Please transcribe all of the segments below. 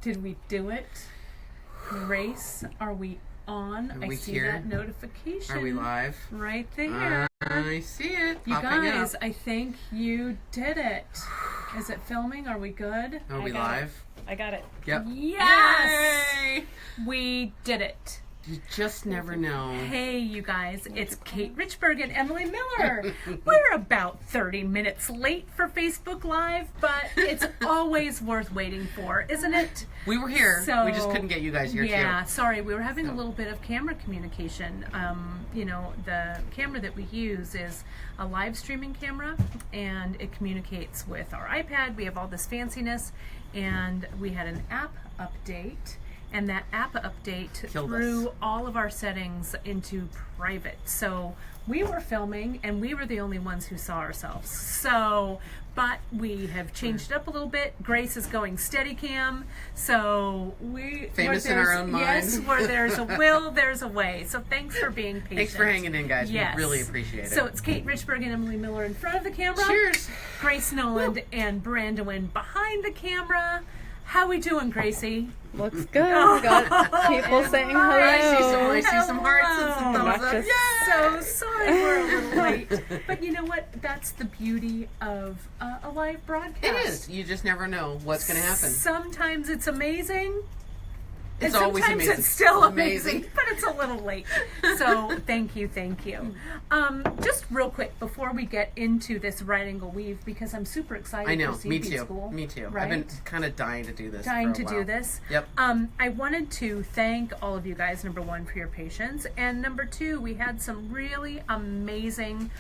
Did we do it? Grace, are we on? I see here? That notification. Are we live? Right there. I see it. You popping guys, up. I think you did it. Is it filming? Are we good? Are we live? I got it. Yep. Yes! Yay! We did it. You just never know. Hey, you guys, it's Kate Richburg and Emily Miller. We're about 30 minutes late for Facebook Live, but it's always worth waiting for, isn't it? We were here. So, we just couldn't get you guys here, yeah, too. sorry. We were having a little bit of camera communication. You know, the camera that we use is a live streaming camera, and it communicates with our iPad. We have all this fanciness, and we had an app update. And that app update threw all of our settings into private. So we were filming, and we were the only ones who saw ourselves. So, but we have changed it up a little bit. Grace is going Steadicam. So famous in our own mind. Yes, where there's a will, there's a way. So thanks for being patient. Thanks for hanging in, guys. Yes. We really appreciate it. So it's Kate Richburg and Emily Miller in front of the camera. Cheers. Grace Noland and Brandon behind the camera. How we doing, Gracie? Looks good. We got people saying hello. I see some hearts and some thumbs up. So sorry we're a little late. But you know what? That's the beauty of a live broadcast. It is. You just never know what's going to happen. Sometimes it's amazing. It's and always sometimes amazing. It's still amazing, but it's a little late. So thank you. Just real quick before we get into this right angle weave, because I'm super excited. I know. for Me CP too. School, Me too. right? I've been kind of dying to do this. Do this. Yep. I wanted to thank all of you guys. Number one, for your patience, and number two, we had some really amazing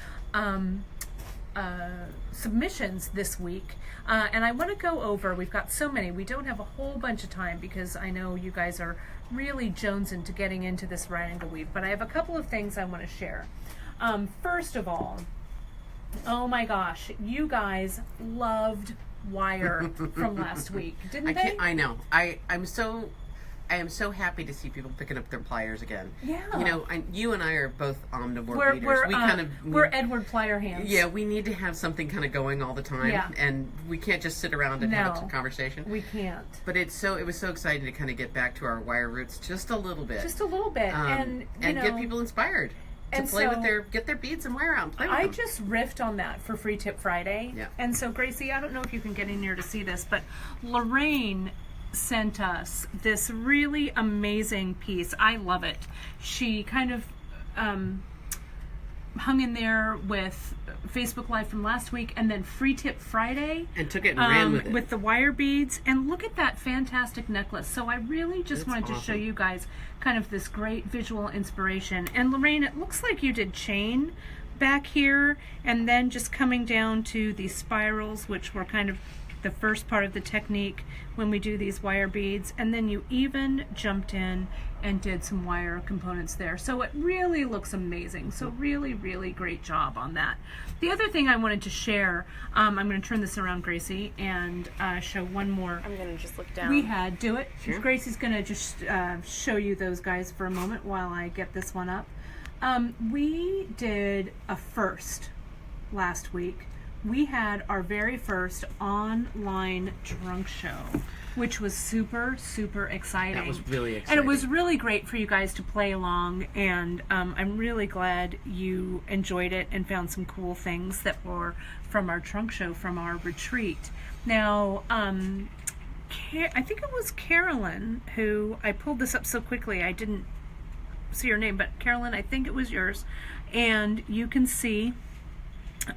submissions this week. And I want to go over, we've got so many, we don't have a whole bunch of time because I know you guys are really jonesing to getting into this right angle weave, but I have a couple of things I want to share. First of all, oh my gosh, you guys loved Wire from last week, didn't they? I know. I am so happy to see people picking up their pliers again. Yeah. You know, you and I are both omnivore beaters. We're Edward Plier hands. Yeah, we need to have something kind of going all the time. Yeah. And we can't just sit around and have a conversation. We can't. But it was so exciting to kind of get back to our wire roots just a little bit. Just a little bit. And get people inspired. To play with get their beads and wire out and play with them. I just riffed on that for Free Tip Friday. Yeah. And so, Gracie, I don't know if you can get in here to see this, but Lorraine sent us this really amazing piece. I love it. She kind of hung in there with Facebook Live from last week and then Free Tip Friday. And took it and ran with it. With the wire beads. And look at that fantastic necklace. So I really just wanted to show you guys kind of this great visual inspiration. And Lorraine, it looks like you did chain back here and then just coming down to these spirals, which were kind of the first part of the technique when we do these wire beads, and then you even jumped in and did some wire components there. So it really looks amazing. So really, really great job on that. The other thing I wanted to share, I'm going to turn this around, Gracie, and show one more. I'm going to just look down. We had, do it. Sure. Gracie's going to just show you those guys for a moment while I get this one up. We did a first last week. We had our very first online trunk show, which was super, super exciting. That was really exciting. And it was really great for you guys to play along, and I'm really glad you enjoyed it and found some cool things that were from our trunk show, from our retreat. Now, I think it was Carolyn who, I pulled this up so quickly I didn't see her name, but Carolyn, I think it was yours, and you can see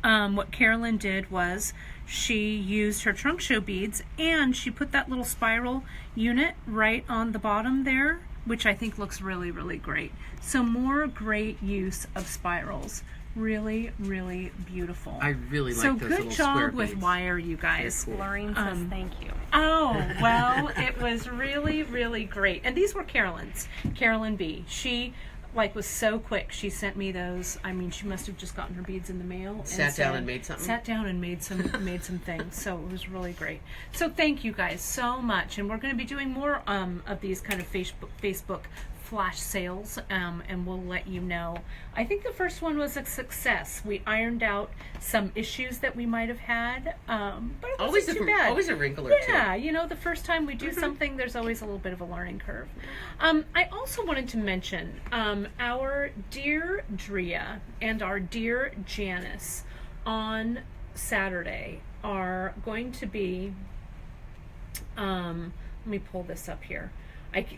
what Carolyn did was she used her trunk show beads and she put that little spiral unit right on the bottom there, which I think looks really, really great. So more great use of spirals. Really, really beautiful. I really like those little So good job square with beads. wire, you guys. Cool. Lorraine says thank you. Oh, well, it was really, really great. And these were Carolyn's. Carolyn B. She was so quick. She sent me those. I mean, she must have just gotten her beads in the mail. Sat down and made something. Sat down and made some things. So it was really great. So thank you guys so much. And we're going to be doing more of these kind of Facebook flash sales, and we'll let you know. I think the first one was a success. We ironed out some issues that we might have had, but it wasn't too bad. Always a wrinkle or two. Yeah, the first time we do something, there's always a little bit of a learning curve. I also wanted to mention our dear Drea and our dear Janice on Saturday are going to be, let me pull this up here.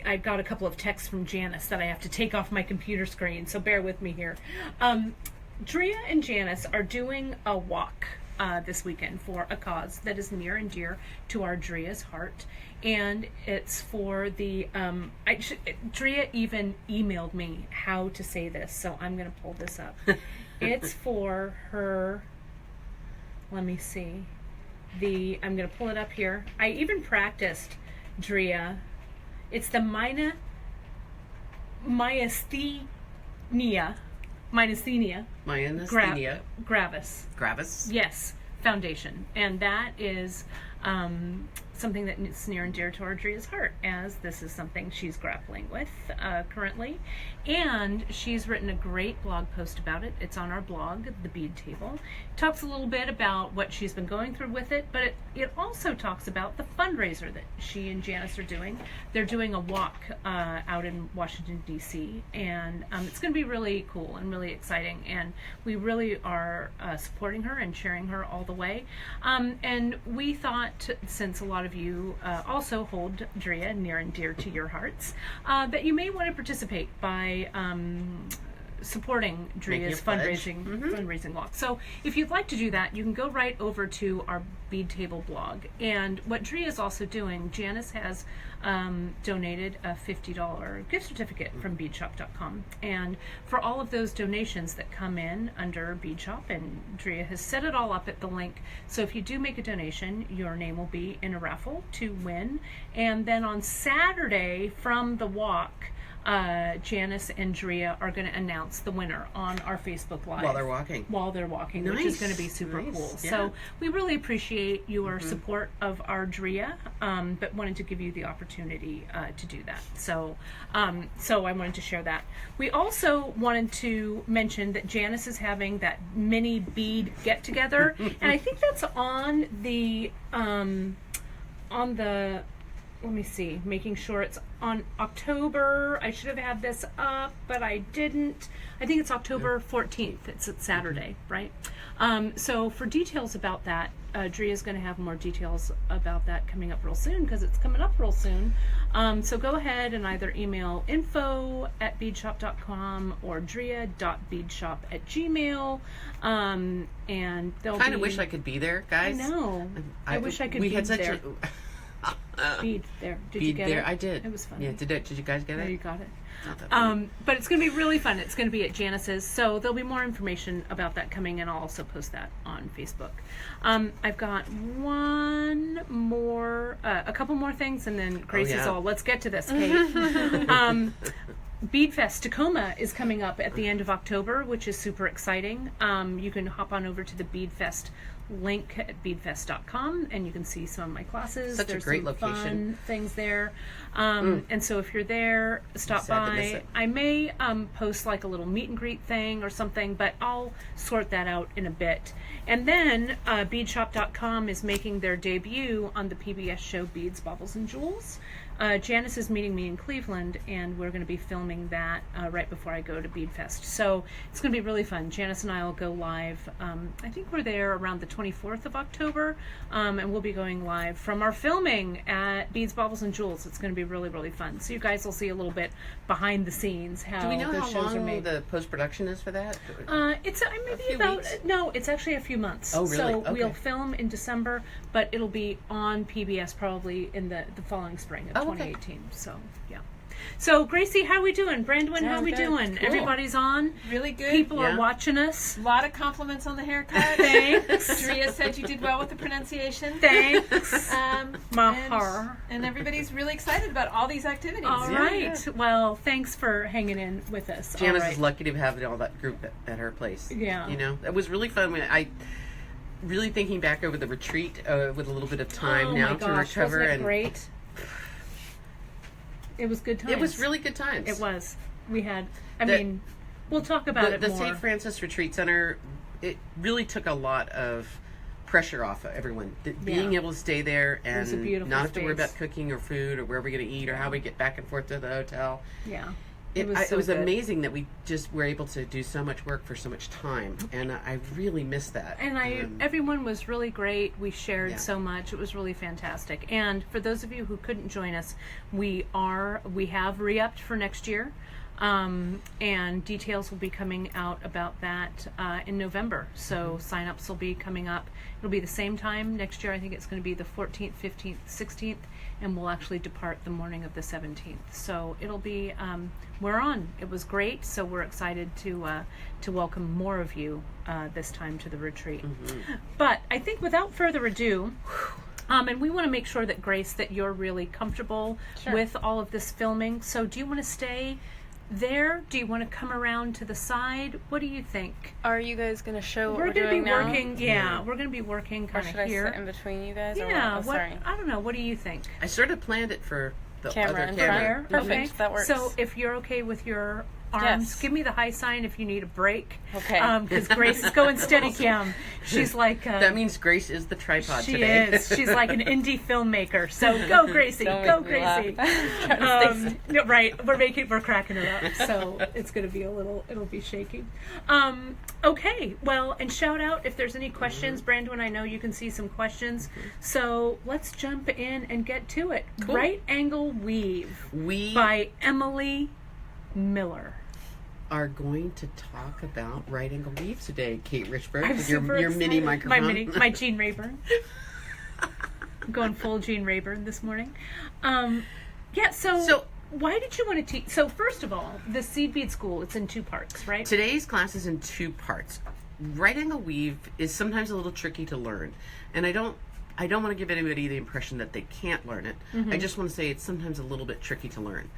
I got a couple of texts from Janice that I have to take off my computer screen, so bear with me here. Drea and Janice are doing a walk this weekend for a cause that is near and dear to our Drea's heart, and it's for the Drea even emailed me how to say this, so I'm going to pull this up. It's for her, let me see, I'm going to pull it up here. I even practiced, Drea. It's the myasthenia gravis. Yes, foundation, and that is something that is near and dear to our Drea's heart, as this is something she's grappling with currently, and she's written a great blog post about it. It's on our blog, The Bead Table. It talks a little bit about what she's been going through with it, but it also talks about the fundraiser that she and Janice are doing. They're doing a walk out in Washington, D.C., and it's going to be really cool and really exciting, and we really are supporting her and cheering her all the way. And we thought, since a lot of you also hold Drea near and dear to your hearts, that you may want to participate by supporting Drea's fundraising walk. So if you'd like to do that, you can go right over to our Bead Table blog. And what Drea is also doing, Janice has donated a $50 gift certificate from beadshop.com. And for all of those donations that come in under Bead Shop, and Drea has set it all up at the link. So if you do make a donation, your name will be in a raffle to win. And then on Saturday from the walk, Janice and Drea are going to announce the winner on our Facebook Live. While they're walking, nice. Which is going to be super cool. Yeah. So we really appreciate your support of our Drea, but wanted to give you the opportunity to do that. So I wanted to share that. We also wanted to mention that Janice is having that mini bead get-together, and I think that's on the let me see, making sure it's on October. I should have had this up, but I didn't. I think it's October 14th. It's a Saturday, right? So for details about that, Drea is going to have more details about that coming up real soon, because it's coming up real soon. So go ahead and either email info@beadshop.com or drea.beadshop@gmail. And they'll kind of wish I could be there, guys. I know. I wish I could be there. Bead there. Did you get it? I did. It was fun. Yeah, did you guys get it? Yeah, you got it. But it's going to be really fun. It's going to be at Janice's, so there'll be more information about that coming, and I'll also post that on Facebook. I've got a couple more things, and then Grace is all, let's get to this, Kate. Bead Fest Tacoma is coming up at the end of October, which is super exciting. You can hop on over to the Bead Fest link at beadfest.com, and you can see some of my classes. There's a great location. Fun things there. And so if you're there, stop by. I may post like a little meet and greet thing or something, but I'll sort that out in a bit. And then beadshop.com is making their debut on the PBS show Beads, Baubles, and Jewels. Janice is meeting me in Cleveland, and we're going to be filming that right before I go to Bead Fest. So it's going to be really fun. Janice and I will go live. I think we're there around the 24th of October, and we'll be going live from our filming at Beads, Baubles, and Jewels. It's going to be really, really fun. So you guys will see a little bit behind the scenes how Do we know those how shows are long made. the post-production is for that? It's maybe about weeks? No, it's actually a few months. Oh, really? So okay. we'll film in December, but it'll be on PBS probably in the following spring of 2018. So yeah. So Gracie, how we doing? Brandon, how we doing? Cool. Everybody's on. Really good. People are watching us. A lot of compliments on the haircut. Thanks. Drea said you did well with the pronunciation. Thanks. And everybody's really excited about all these activities. All right. Well, thanks for hanging in with us. Janice is lucky to have all that group at her place. Yeah. You know, it was really fun. I really thinking back over the retreat with a little bit of time now to recover. Wasn't it great? It was good times. It was really good times. It was. We had. The- We'll talk about it The more. St. Francis Retreat Center, it really took a lot of pressure off of everyone. Being able to stay there was a and beautiful not have to worry space. about cooking or food or where we're going to eat or how we get back and forth to the hotel. Yeah. It so was good. amazing that we just were able to do so much work for so much time, and I really miss that. And everyone was really great. We shared Yeah. so much. It was really fantastic. And for those of you who couldn't join us, we have re-upped for next year. And details will be coming out about that in November. So sign-ups will be coming up. It'll be the same time next year. I think it's going to be the 14th, 15th, 16th, and we'll actually depart the morning of the 17th. So it'll be, we're on. It was great. So we're excited to welcome more of you this time to the retreat. But I think without further ado, and we want to make sure that, Grace, that you're really comfortable with all of this filming. So do you want to stay there? Do you want to come around to the side? What do you think? Are you guys going to show what We're we're going to doing be now? working. Yeah, we're going to be working Or kind should of I here. sit in between you guys? Yeah. Or what? Oh, sorry. I don't know. What do you think? I sort of planned it for the Camera other in camera. There? Perfect. Okay. That works. So if you're okay with your arms, Yes. give me the high sign if you need a break. Okay. Because Grace is going steady cam. She's like. That means Grace is the tripod she today. is. She's like an indie filmmaker. So go, Gracie. Don't Go, make me laugh. Gracie. Trying to stay safe. No, right. We're cracking her up. So it's going to be it'll be shaky. Okay. Well, and shout out if there's any questions. Brandon, I know you can see some questions. So let's jump in and get to it. Cool. Right Angle Weave We by Emily Miller. are going to talk about right angle weave today, Kate Richburg, I'm with super your mini excited. microphone. My Jean Rayburn. I'm going full Jean Rayburn this morning. So why did you want to teach? So first of all, the Seed Bead School, it's in 2 parts, right? Today's class is in 2 parts. Right angle weave is sometimes a little tricky to learn, and I don't want to give anybody the impression that they can't learn it. I just want to say it's sometimes a little bit tricky to learn.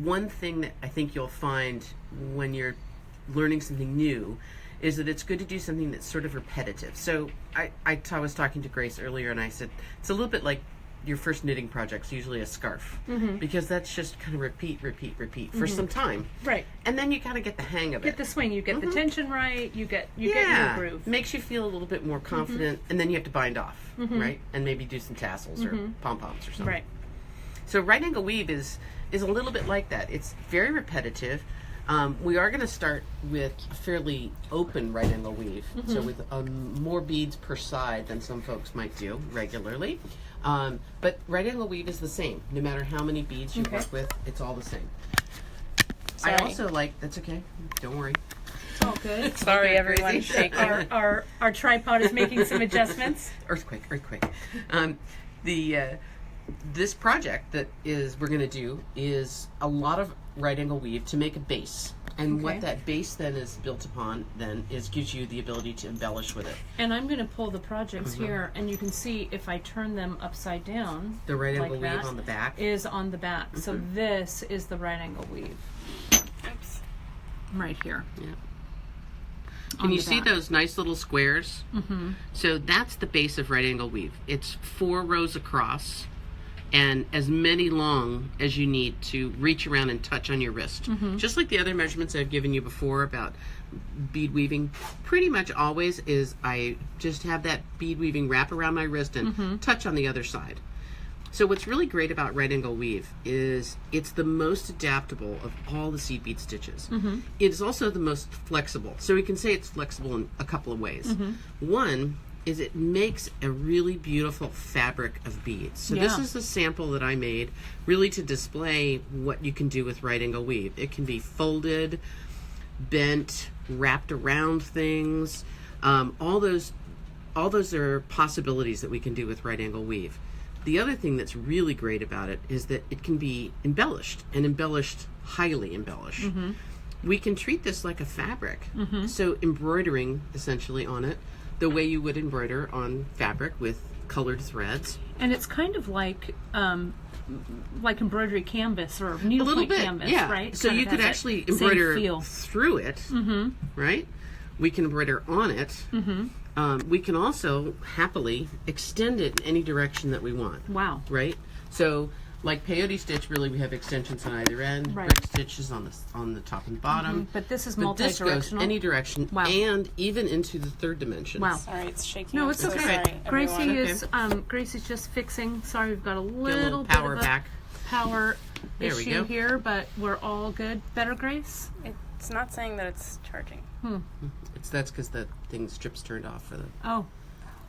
One thing that I think you'll find when you're learning something new is that it's good to do something that's sort of repetitive. So I was talking to Grace earlier, and I said it's a little bit like your first knitting project's usually a scarf, because that's just kind of repeat for some time, Right. and then you kind of get the hang of Get it. the swing. You get the tension right. You get your groove. Makes you feel a little bit more confident, and then you have to bind off, right? And maybe do some tassels or pom-poms or something. Right. So right angle weave is a little bit like that. It's very repetitive. We are going to start with a fairly open right angle weave, so with more beads per side than some folks might do regularly. But right angle weave is the same. No matter how many beads you work with, it's all the same. Sorry. I also like, that's okay, don't worry. It's all good. Sorry, Okay, everyone. crazy. Shaking. our tripod is making some adjustments. Earthquake. This project that we're going to do is a lot of right angle weave to make a base. And what that base then is built upon gives you the ability to embellish with it. And I'm going to pull the projects here, and you can see if I turn them upside down. The right angle like weave that on the back. is on the back. So this is the right angle weave. Oops. Right here. Yeah. On Can you the see back. those nice little squares? So that's the base of right angle weave. It's 4 rows across and as many long as you need to reach around and touch on your wrist. Just like the other measurements I've given you before about bead weaving, pretty much always is I just have that bead weaving wrap around my wrist and touch on the other side. So what's really great about right angle weave is it's the most adaptable of all the seed bead stitches. It is also the most flexible. So we can say it's flexible in a couple of ways. One is it makes a really beautiful fabric of beads. So this is the sample that I made really to display what you can do with right angle weave. It can be folded, bent, wrapped around things. All those are possibilities that we can do with right angle weave. The other thing that's really great about it is that it can be embellished, and embellished, highly embellished. We can treat this like a fabric. So embroidering essentially on it the way you would embroider on fabric with colored threads. And it's kind of like embroidery canvas or A needlepoint little bit, canvas, yeah. right? So Kind you of could has that actually same embroider feel. through it, right? We can embroider on it. We can also happily extend it in any direction that we want. Wow. Right? So like peyote stitch, really we have extensions on either end. Right. Brick stitch is on the top and bottom. But this is But this goes multi-directional. any direction, Wow. and even into the third dimension. Wow. Sorry, it's shaking. No, I'm it's so okay. sorry, Gracie everyone. is Gracie's just fixing. Sorry, we've got a Get a little little bit power of a back. power There we issue go. here, but we're all good. Better, Grace? It's not saying that it's charging. That's because the strip's turned off for the. Oh,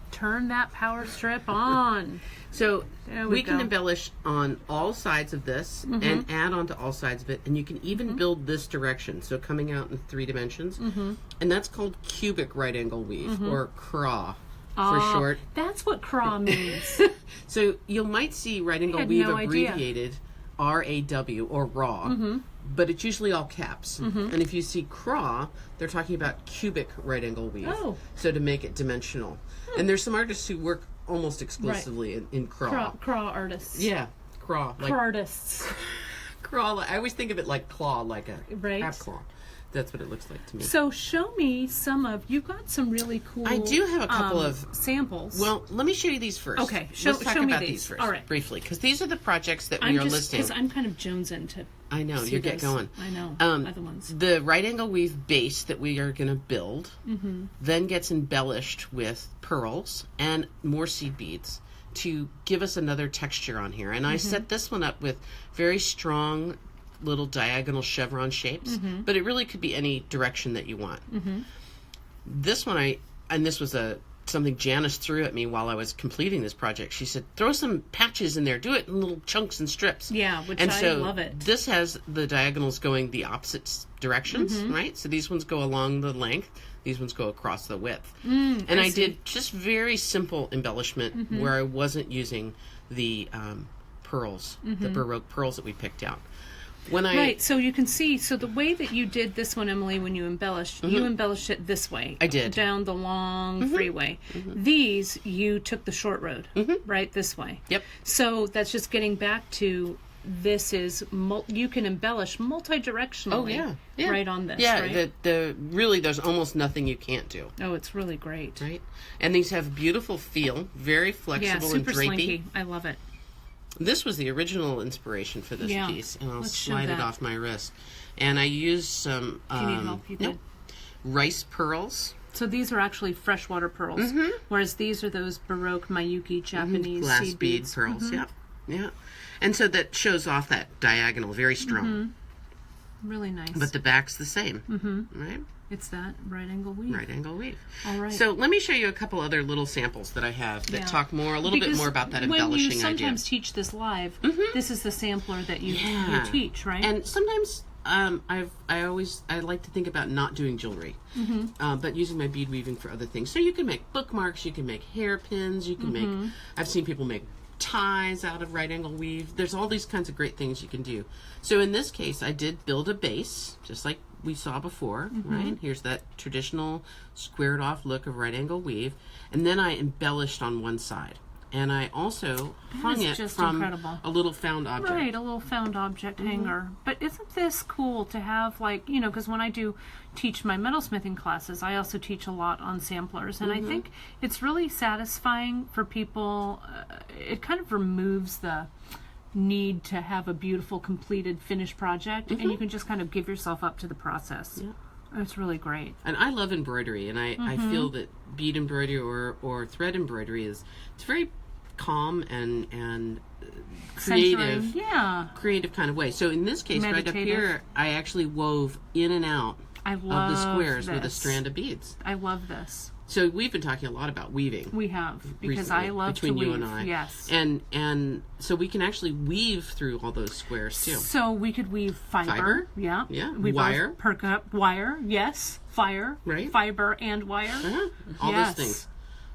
turn that power strip on. So There we we can go. embellish on all sides of this and add on to all sides of it, and you can even build this direction, so coming out in 3 dimensions, and that's called cubic right angle weave or craw for short. That's what craw means. So you might see right angle had weave no idea. abbreviated RAW or raw, but it's usually all caps. And if you see craw, they're talking about cubic right angle weave. Oh. So to make it dimensional. And there's some artists who work almost exclusively in craw. Craw artists. Yeah, craw. Like Crawdists. craw. I always think of it like claw, like a Right. crab claw. That's what it looks like to me. So show me you've got some really cool I do have a couple of samples. Well, let me show you these first. Okay, Let's show talk me about these. these first, All right. briefly, because these are the projects that we are listing. because I'm kind of jonesing to I know, see you get this. going. I know. Other ones. The right angle weave base that we are going to build then gets embellished with pearls and more seed beads to give us another texture on here. And I set this one up with very strong little diagonal chevron shapes, but it really could be any direction that you want. This one this was something Janice threw at me while I was completing this project. She said, throw some patches in there, do it in little chunks and strips. Yeah, which And I so love it. this has the diagonals going the opposite directions, right? So these ones go along the length, these ones go across the width. And I did just very simple embellishment where I wasn't using the pearls, the Baroque pearls that we picked out. Right, so you can see, so the way that you did this one, Emily, when you embellished it this way. I did. Down the long freeway. These, you took the short road, right, this way. Yep. So that's just getting back to, this is, you can embellish multi-directionally right on this, Yeah, right? really, there's almost nothing you can't do. Oh, it's really great. Right? And these have beautiful feel, very Yeah, flexible and super drapey. slinky. I love it. This was the original inspiration for this Yeah. piece, and I'll Let's show slide it that. off my wrist. And I used some Do you need help? You good? rice pearls, So these are actually freshwater pearls, whereas these are those Baroque Mayuki Japanese glass seed bead beads. pearls. Yeah. And so that shows off that diagonal, very strong. Really nice. But the back's the same, right? It's that right angle weave. Right angle weave. All right. So let me show you a couple other little samples that I have that Yeah. talk a little bit more about that embellishing when you idea. sometimes teach this live, this is the sampler that you teach, right? And sometimes I like to think about not doing jewelry, but using my bead weaving for other things. So you can make bookmarks, you can make hairpins, you can make. I've seen people make ties out of right angle weave. There's all these kinds of great things you can do. So in this case, I did build a base, just like we saw before, right? Here's that traditional squared off look of right angle weave, and then I embellished on one side. And I also hung is it just from incredible. a little found object. Right, a little found object hanger. But isn't this cool to have, like, because when I do teach my metalsmithing classes, I also teach a lot on samplers. And I think it's really satisfying for people. It kind of removes the need to have a beautiful, completed, finished project. And you can just kind of give yourself up to the process. Yeah. It's really great. And I love embroidery, and I feel that bead embroidery or thread embroidery it's very calm and creative. Centering. Yeah. Creative kind of way. So in this case, right up Meditative. here, I actually wove in and out I of love the squares with a this. strand of beads. I love this. So we've been talking a lot about weaving. We have, because recently, I love between to you weave. and I. Yes. And so we can actually weave through all those squares too. So we could weave fiber. Fiber? Yeah. Yeah. We Wire. both perk up wire. Yes. Fire. Right. Fiber and wire. All Yes. those things.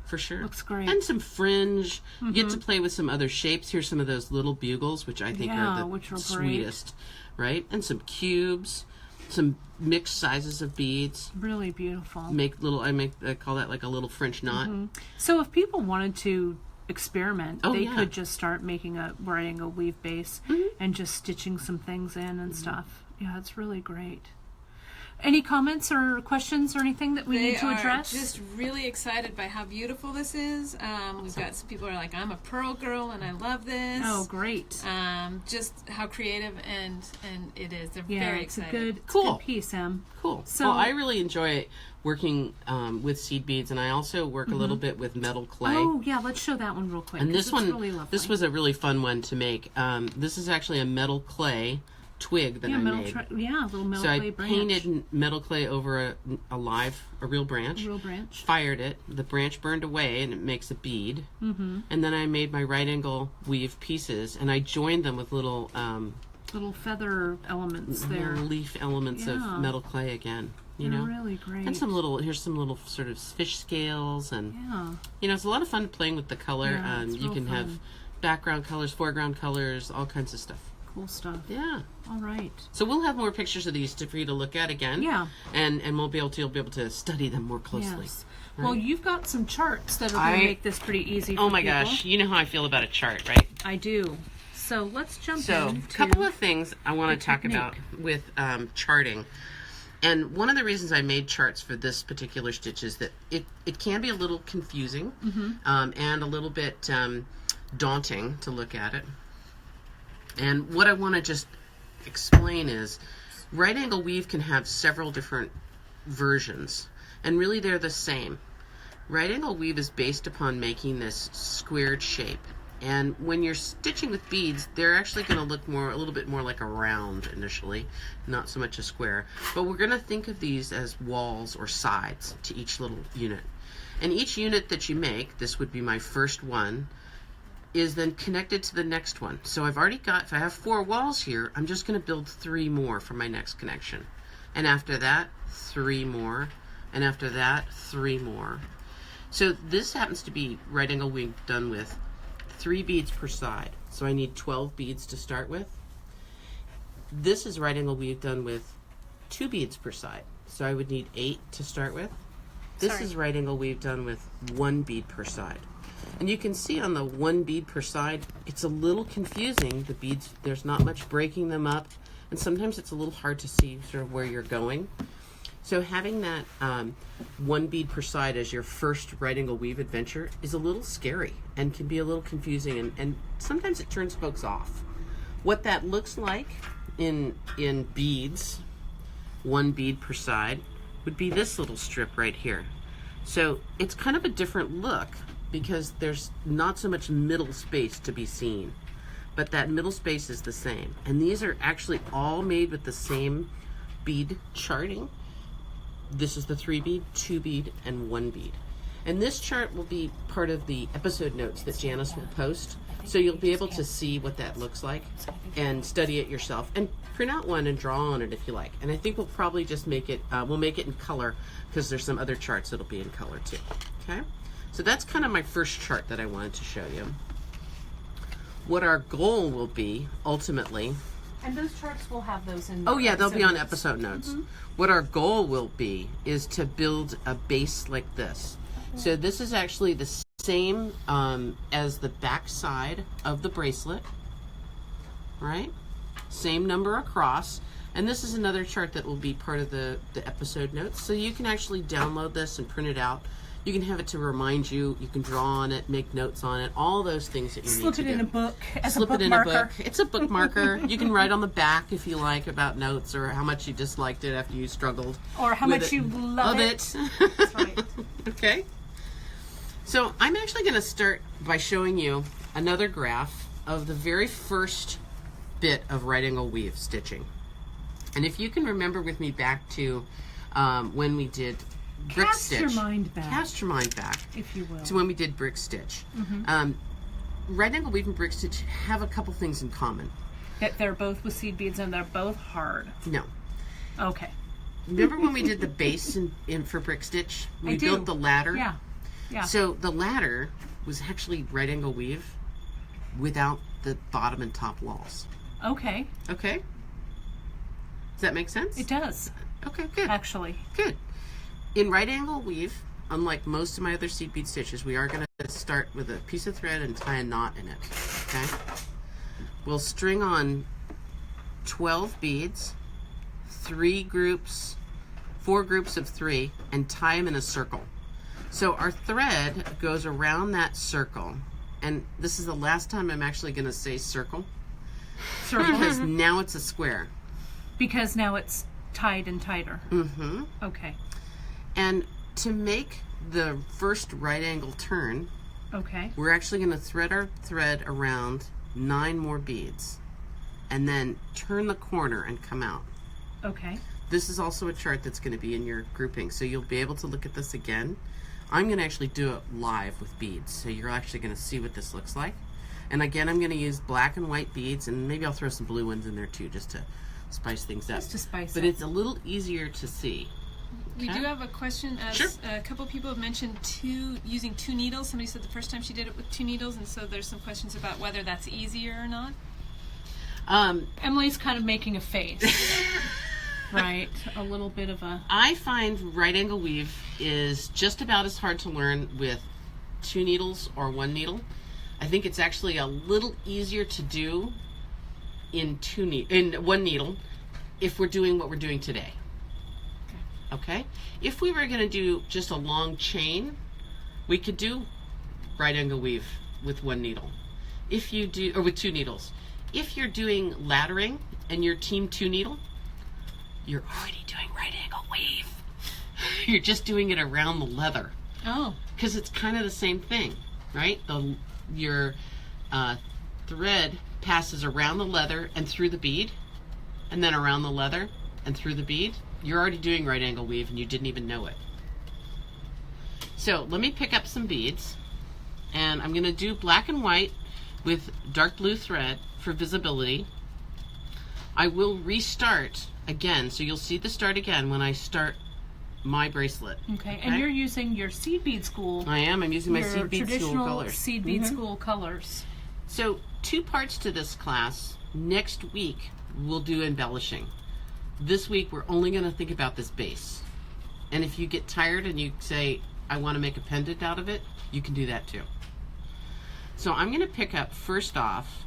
For sure. Looks great. And some fringe. You get to play with some other shapes. Here's some of those little bugles, which I think Yeah, are the which are great. sweetest. Right? And some cubes. Some mixed sizes of beads. Really beautiful. I call that like a little French knot. So if people wanted to experiment, they yeah. could just start making a right angle weave base and just stitching some things in and stuff. Yeah, it's really great. Any comments or questions or anything that we need to address? They are just really excited by how beautiful this is. We've got some people who are like, I'm a pearl girl and I love this. Oh, great. Just how creative and it is. They're Yeah, very it's a excited. good piece, Em. Cool. So- well, I really enjoy working with seed beads, and I also work a little bit with metal clay. Oh, yeah, let's show that one real quick. And 'cause this it's one, really lovely. this was a really fun one to make. This is actually a metal clay twig that I made. Yeah, a little metal So clay I branch. painted metal clay over a real branch. Real branch. Fired it. The branch burned away, and it makes a bead. Mm-hmm. And then I made my right angle weave pieces, and I joined them with little feather elements there. leaf elements Yeah. of metal clay again. You They're know, really great. and here's some little sort of fish scales, and Yeah. it's a lot of fun playing with the color. Yeah, it's You real can have fun. background colors, foreground colors, all kinds of stuff. Cool stuff. Yeah. All right. So we'll have more pictures of these for you to look at again. Yeah. And you'll be able to study them more closely. Yes. Well, you've got some charts that are going to make this pretty easy for Oh my people. gosh, you know how I feel about a chart, right? I do. So let's jump So, in. a couple of things I want to talk technique. about with charting. And one of the reasons I made charts for this particular stitch is that it can be a little confusing and a little bit daunting to look at it. And what I want to just explain is right angle weave can have several different versions, and really they're the same. Right angle weave is based upon making this squared shape, and when you're stitching with beads, they're actually going to look a little bit more like a round initially, not so much a square. But we're going to think of these as walls or sides to each little unit. And each unit that you make, this would be my first one, is then connected to the next one. So I've already got, if I have 4 walls here, I'm just going to build 3 more for my next connection. And after that, 3 more. And after that, 3 more. So this happens to be right angle weave done with 3 beads per side. So I need 12 beads to start with. This is right angle weave done with 2 beads per side. So I would need 8 to start with. This is right angle weave done with 1 bead per side. And you can see on the 1 bead per side, it's a little confusing. The beads, there's not much breaking them up, and sometimes it's a little hard to see sort of where you're going. So having that 1 bead per side as your first right angle weave adventure is a little scary and can be a little confusing, and sometimes it turns folks off. What that looks like in beads, 1 bead per side, would be this little strip right here. So it's kind of a different look because there's not so much middle space to be seen, but that middle space is the same. And these are actually all made with the same bead charting. This is the 3 bead, 2 bead, and 1 bead. And this chart will be part of the episode notes that Janice will post. So you'll be able to see what that looks like and study it yourself and print out one and draw on it if you like. And I think we'll probably just make it, we'll make it in color because there's some other charts that'll be in color too. Okay? So that's kind of my first chart that I wanted to show you. What our goal will be ultimately. And those charts will have those in. Oh yeah, they'll be on episode notes. What our goal will be is to build a base like this. So this is actually the same as the back side of the bracelet, right? Same number across. And this is another chart that will be part of the episode notes. So you can actually download this and print it out. You can have it to remind you. You can draw on it, make notes on it, all those things that you need to do. Slip it in a book as Slip a it in a bookmarker. book. It's a bookmarker. You can write on the back if you like about notes or how much you disliked it after you struggled. Or how with much it. you love it. That's right. Okay. So I'm actually going to start by showing you another graph of the very first bit of right angle weave stitching. And if you can remember with me back to when we did brick Cast stitch. your mind back. Cast your mind back. If you will. To when we did brick stitch. Right angle weave and brick stitch have a couple things in common. That they're both with seed beads and they're both hard. No. Okay. Remember when we did the base in for brick stitch? We built the ladder. Yeah. Yeah. So the ladder was actually right angle weave without the bottom and top walls. Okay. Okay? Does that make sense? It does, Okay, good. actually. Good. In right angle weave, unlike most of my other seed bead stitches, we are going to start with a piece of thread and tie a knot in it. Okay? We'll string on 12 beads, 3 groups 4 groups of 3, and tie them in a circle. So our thread goes around that circle, and this is the last time I'm actually going to say circle, because now it's a square. Because now it's tied and tighter. Mm-hmm. Okay. And to make the first right angle turn, Okay. we're actually going to thread our thread around 9 more beads, and then turn the corner and come out. Okay. This is also a chart that's going to be in your grouping, so you'll be able to look at this again. I'm going to actually do it live with beads, so you're actually going to see what this looks like. And again, I'm going to use black and white beads, and maybe I'll throw some blue ones in there too, just to spice things up. Just to spice But it. it's a little easier to see. We Okay. do have a question. As Sure. a couple people have mentioned using 2 needles. Somebody said the first time she did it with 2 needles, and so there's some questions about whether that's easier or not. Emily's kind of making a face. Right. A little bit of a... I find right angle weave is just about as hard to learn with 2 needles or 1 needle. I think it's actually a little easier to do in 1 needle if we're doing what we're doing today. Okay? If we were going to do just a long chain, we could do right angle weave with 1 needle. If you do, or with 2 needles. If you're doing laddering and you're team 2 needle, you're already doing right angle weave. You're just doing it around the leather. Oh. Because it's kind of the same thing, right? Your thread passes around the leather and through the bead, and then around the leather and through the bead. You're already doing right angle weave and you didn't even know it. So let me pick up some beads, and I'm going to do black and white with dark blue thread for visibility. I will restart again, so you'll see the start again when I start my bracelet. Okay. And you're using your Seed Bead School. I am. I'm using my your Seed Bead School traditional colors. Seed Bead School colors. So 2 parts to this class. Next week we'll do embellishing. This week we're only going to think about this base. And if you get tired and you say, I want to make a pendant out of it, you can do that too. So I'm going to pick up first off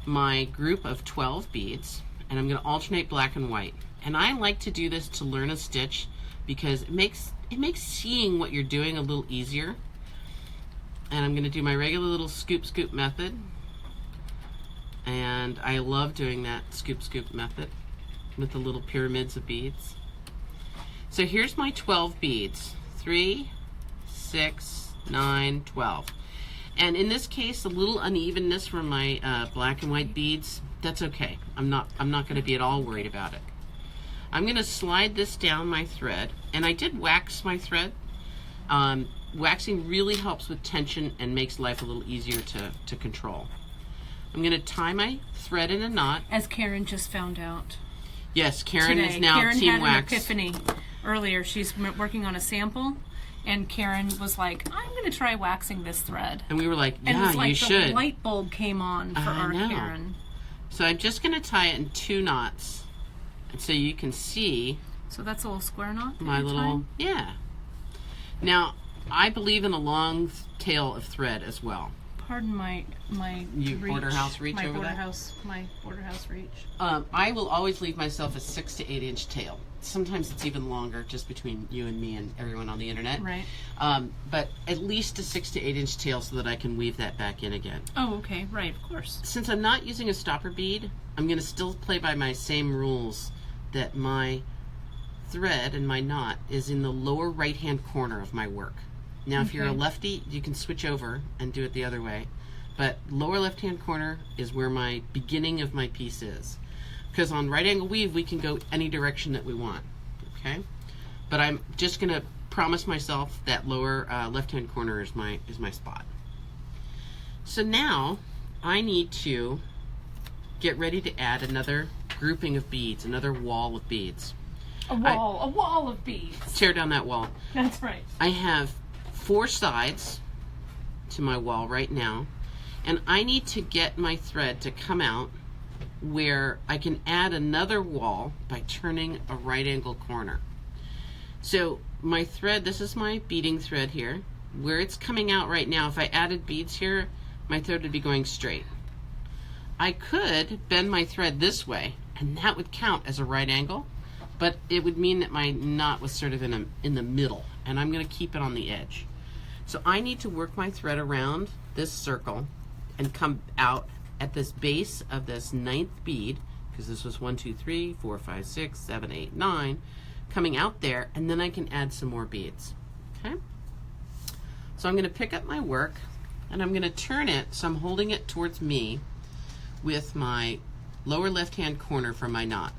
my group of 12 beads, and I'm going to alternate black and white. And I like to do this to learn a stitch because it makes seeing what you're doing a little easier. And I'm going to do my regular little scoop method. And I love doing that scoop method with the little pyramids of beads. So here's my 12 beads. 3, 6, 9, 12. And in this case, a little unevenness from my black and white beads, that's okay. I'm not going to be at all worried about it. I'm going to slide this down my thread, and I did wax my thread. Waxing really helps with tension and makes life a little easier to control. I'm going to tie my thread in a knot. As Karen just found out. Yes, Karen Today. is now Karen Team had Wax. an epiphany earlier. She's working on a sample, and Karen was like, I'm going to try waxing this thread. And we were like, And it yeah, was like you should. the light bulb came on for our know. Karen. So I'm just going to tie it in 2 knots. And so you can see So that's a little square knot? that my you're little, tying? yeah. Now, I believe in a long tail of thread as well. Pardon my You reach. porterhouse reach my over that? My porterhouse reach. I will always leave myself a 6 to 8 inch tail. Sometimes it's even longer, just between you and me and everyone on the internet. Right. But at least a 6 to 8 inch tail so that I can weave that back in again. Oh, okay. Right, of course. Since I'm not using a stopper bead, I'm going to still play by my same rules that my thread and my knot is in the lower right hand corner of my work. Now, if you're a Okay. lefty, you can switch over and do it the other way. But lower left-hand corner is where my beginning of my piece is. Because on right angle weave, we can go any direction that we want. Okay? But I'm just going to promise myself that lower left-hand corner is my spot. So now, I need to get ready to add another grouping of beads, another wall of beads. A wall of beads. Tear down that wall. That's right. I have 4 sides to my wall right now, and I need to get my thread to come out where I can add another wall by turning a right angle corner. So my thread, this is my beading thread here, where it's coming out right now. If I added beads here, my thread would be going straight. I could bend my thread this way, and that would count as a right angle, but it would mean that my knot was sort of in the middle, and I'm going to keep it on the edge. So I need to work my thread around this circle and come out at this base of this 9th bead, because this was 1, 2, 3, 4, 5, 6, 7, 8, 9, coming out there, and then I can add some more beads. Okay? So I'm going to pick up my work, and I'm going to turn it so I'm holding it towards me with my lower left-hand corner from my knot.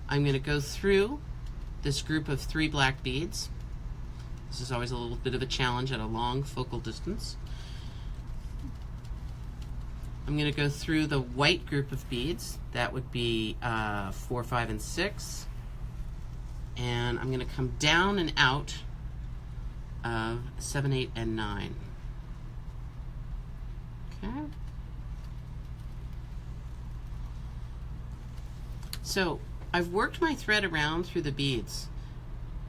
I'm going to go through this group of 3 black beads. This is always a little bit of a challenge at a long focal distance. I'm going to go through the white group of beads. That would be 4, 5, and 6. And I'm going to come down and out of 7, 8, and 9. Okay. So I've worked my thread around through the beads.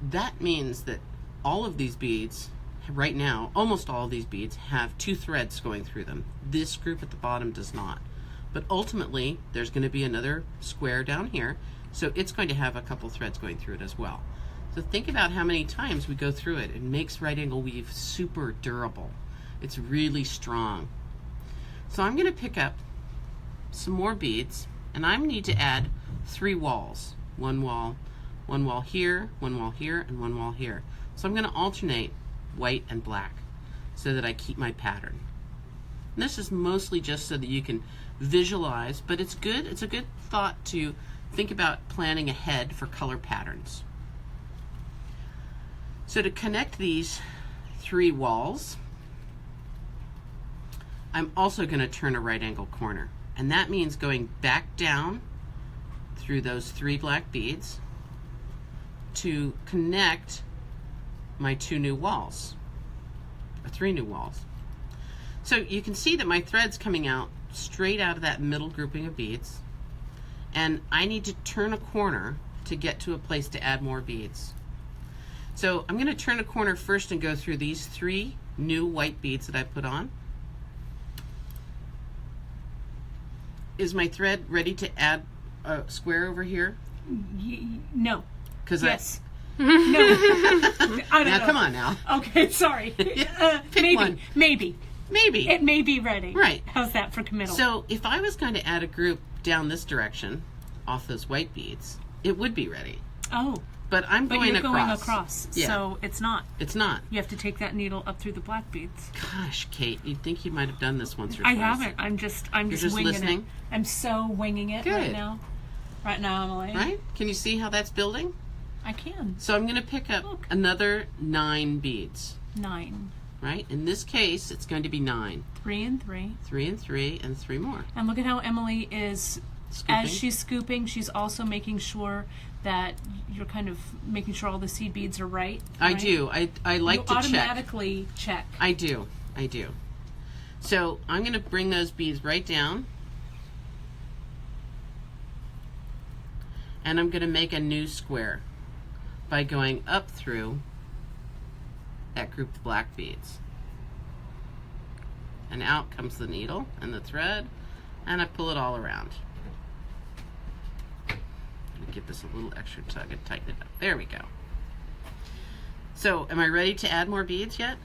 That means that all of these beads, right now, almost all of these beads have 2 threads going through them. This group at the bottom does not. But ultimately, there's going to be another square down here, so it's going to have a couple threads going through it as well. So think about how many times we go through it. It makes right angle weave super durable. It's really strong. So I'm going to pick up some more beads, and I need to add 3 walls. One wall here, one wall here, and one wall here. So I'm going to alternate white and black so that I keep my pattern. And this is mostly just so that you can visualize, but it's good. It's a good thought to think about planning ahead for color patterns. So to connect these 3 walls, I'm also going to turn a right angle corner, and that means going back down through those 3 black beads to connect my 2 new walls, or 3 new walls. So you can see that my thread's coming out straight out of that middle grouping of beads, and I need to turn a corner to get to a place to add more beads. So I'm going to turn a corner first and go through these 3 new white beads that I put on. Is my thread ready to add a square over here? No. Because yes. No. I don't now know. come on now. Okay, sorry. Pick maybe. one. Maybe. Maybe. It may be ready. Right. How's that for committal? So if I was going to add a group down this direction off those white beads, it would be ready. Oh. But I'm But going you're across. going across. Yeah. So it's not. It's not. You have to take that needle up through the black beads. Gosh, Kate, you'd think you might have done this once or I twice. haven't. I'm just just winging listening? it. I'm so winging it right Good. now. Right now, Emily. Right? Can you see how that's building? I can. So I'm going to pick up Look. another 9 beads. 9. Right? In this case, it's going to be 9. 3 and 3. 3 and 3 and 3 more. And look at how Emily is, Scooping. as she's scooping, she's also making sure that you're kind of making sure all the seed beads are right. I right? do. I like you to check. automatically check. I do. So I'm going to bring those beads right down. And I'm going to make a new square by going up through that group of black beads. And out comes the needle and the thread, and I pull it all around. Give this a little extra tug and tighten it up. There we go. So, am I ready to add more beads yet?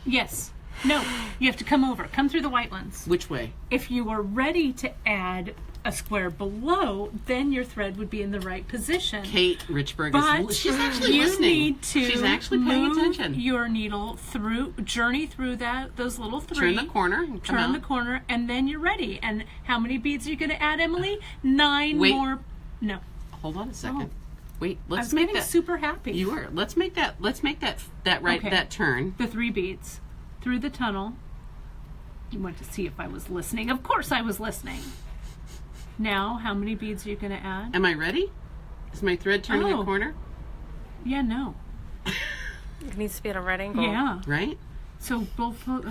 Yes. No. You have to come over. Come through the white ones. Which way? If you were ready to add a square below, then your thread would be in the right position. Kate Richburg But is she's actually you listening. need to She's actually paying move attention. your needle through, journey through those little 3. Turn the corner and come Turn out. the corner, and then you're ready. And how many beads are you going to add, Emily? 9 Wait. more. No. Hold on a second. Wait, I let's was make getting that. super happy. You were. Let's make that right Okay. that turn. The 3 beads through the tunnel. You want to see if I was listening. Of course I was listening. Now, how many beads are you going to add? Am I ready? Is my thread turning the Oh. corner? Yeah, no. It needs to be at a right angle. Yeah. Right? So both. All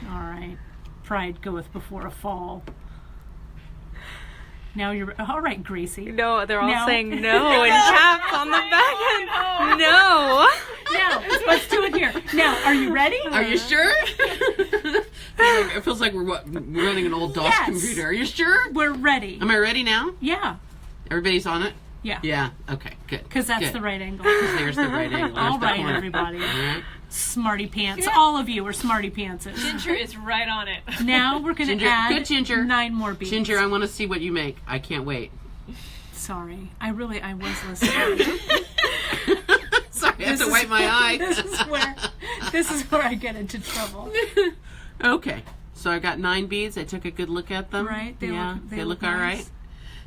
right. Pride goeth before a fall. Now you're all right, Gracie. No, they're all Now- saying no in caps on the back end. No. Now let's do it here. Now, are you ready? Are you sure? It feels like we're running an old DOS Yes. computer. Are you sure? We're ready. Am I ready now? Yeah. Everybody's on it? Yeah. Yeah. Okay, good. Because that's Good. the right angle. There's the right angle. There's All the right, corner. everybody. All right. Smarty pants. All of you are smarty pantses. Ginger is right on it. Now we're going Ginger, to add good Ginger. 9 more beads. Ginger, I want to see what you make. I can't wait. Sorry. I was listening. Sorry, I have to wipe my eye. This is where I get into trouble. Okay, so I got 9 beads. I took a good look at them. Right. They look all nice. right.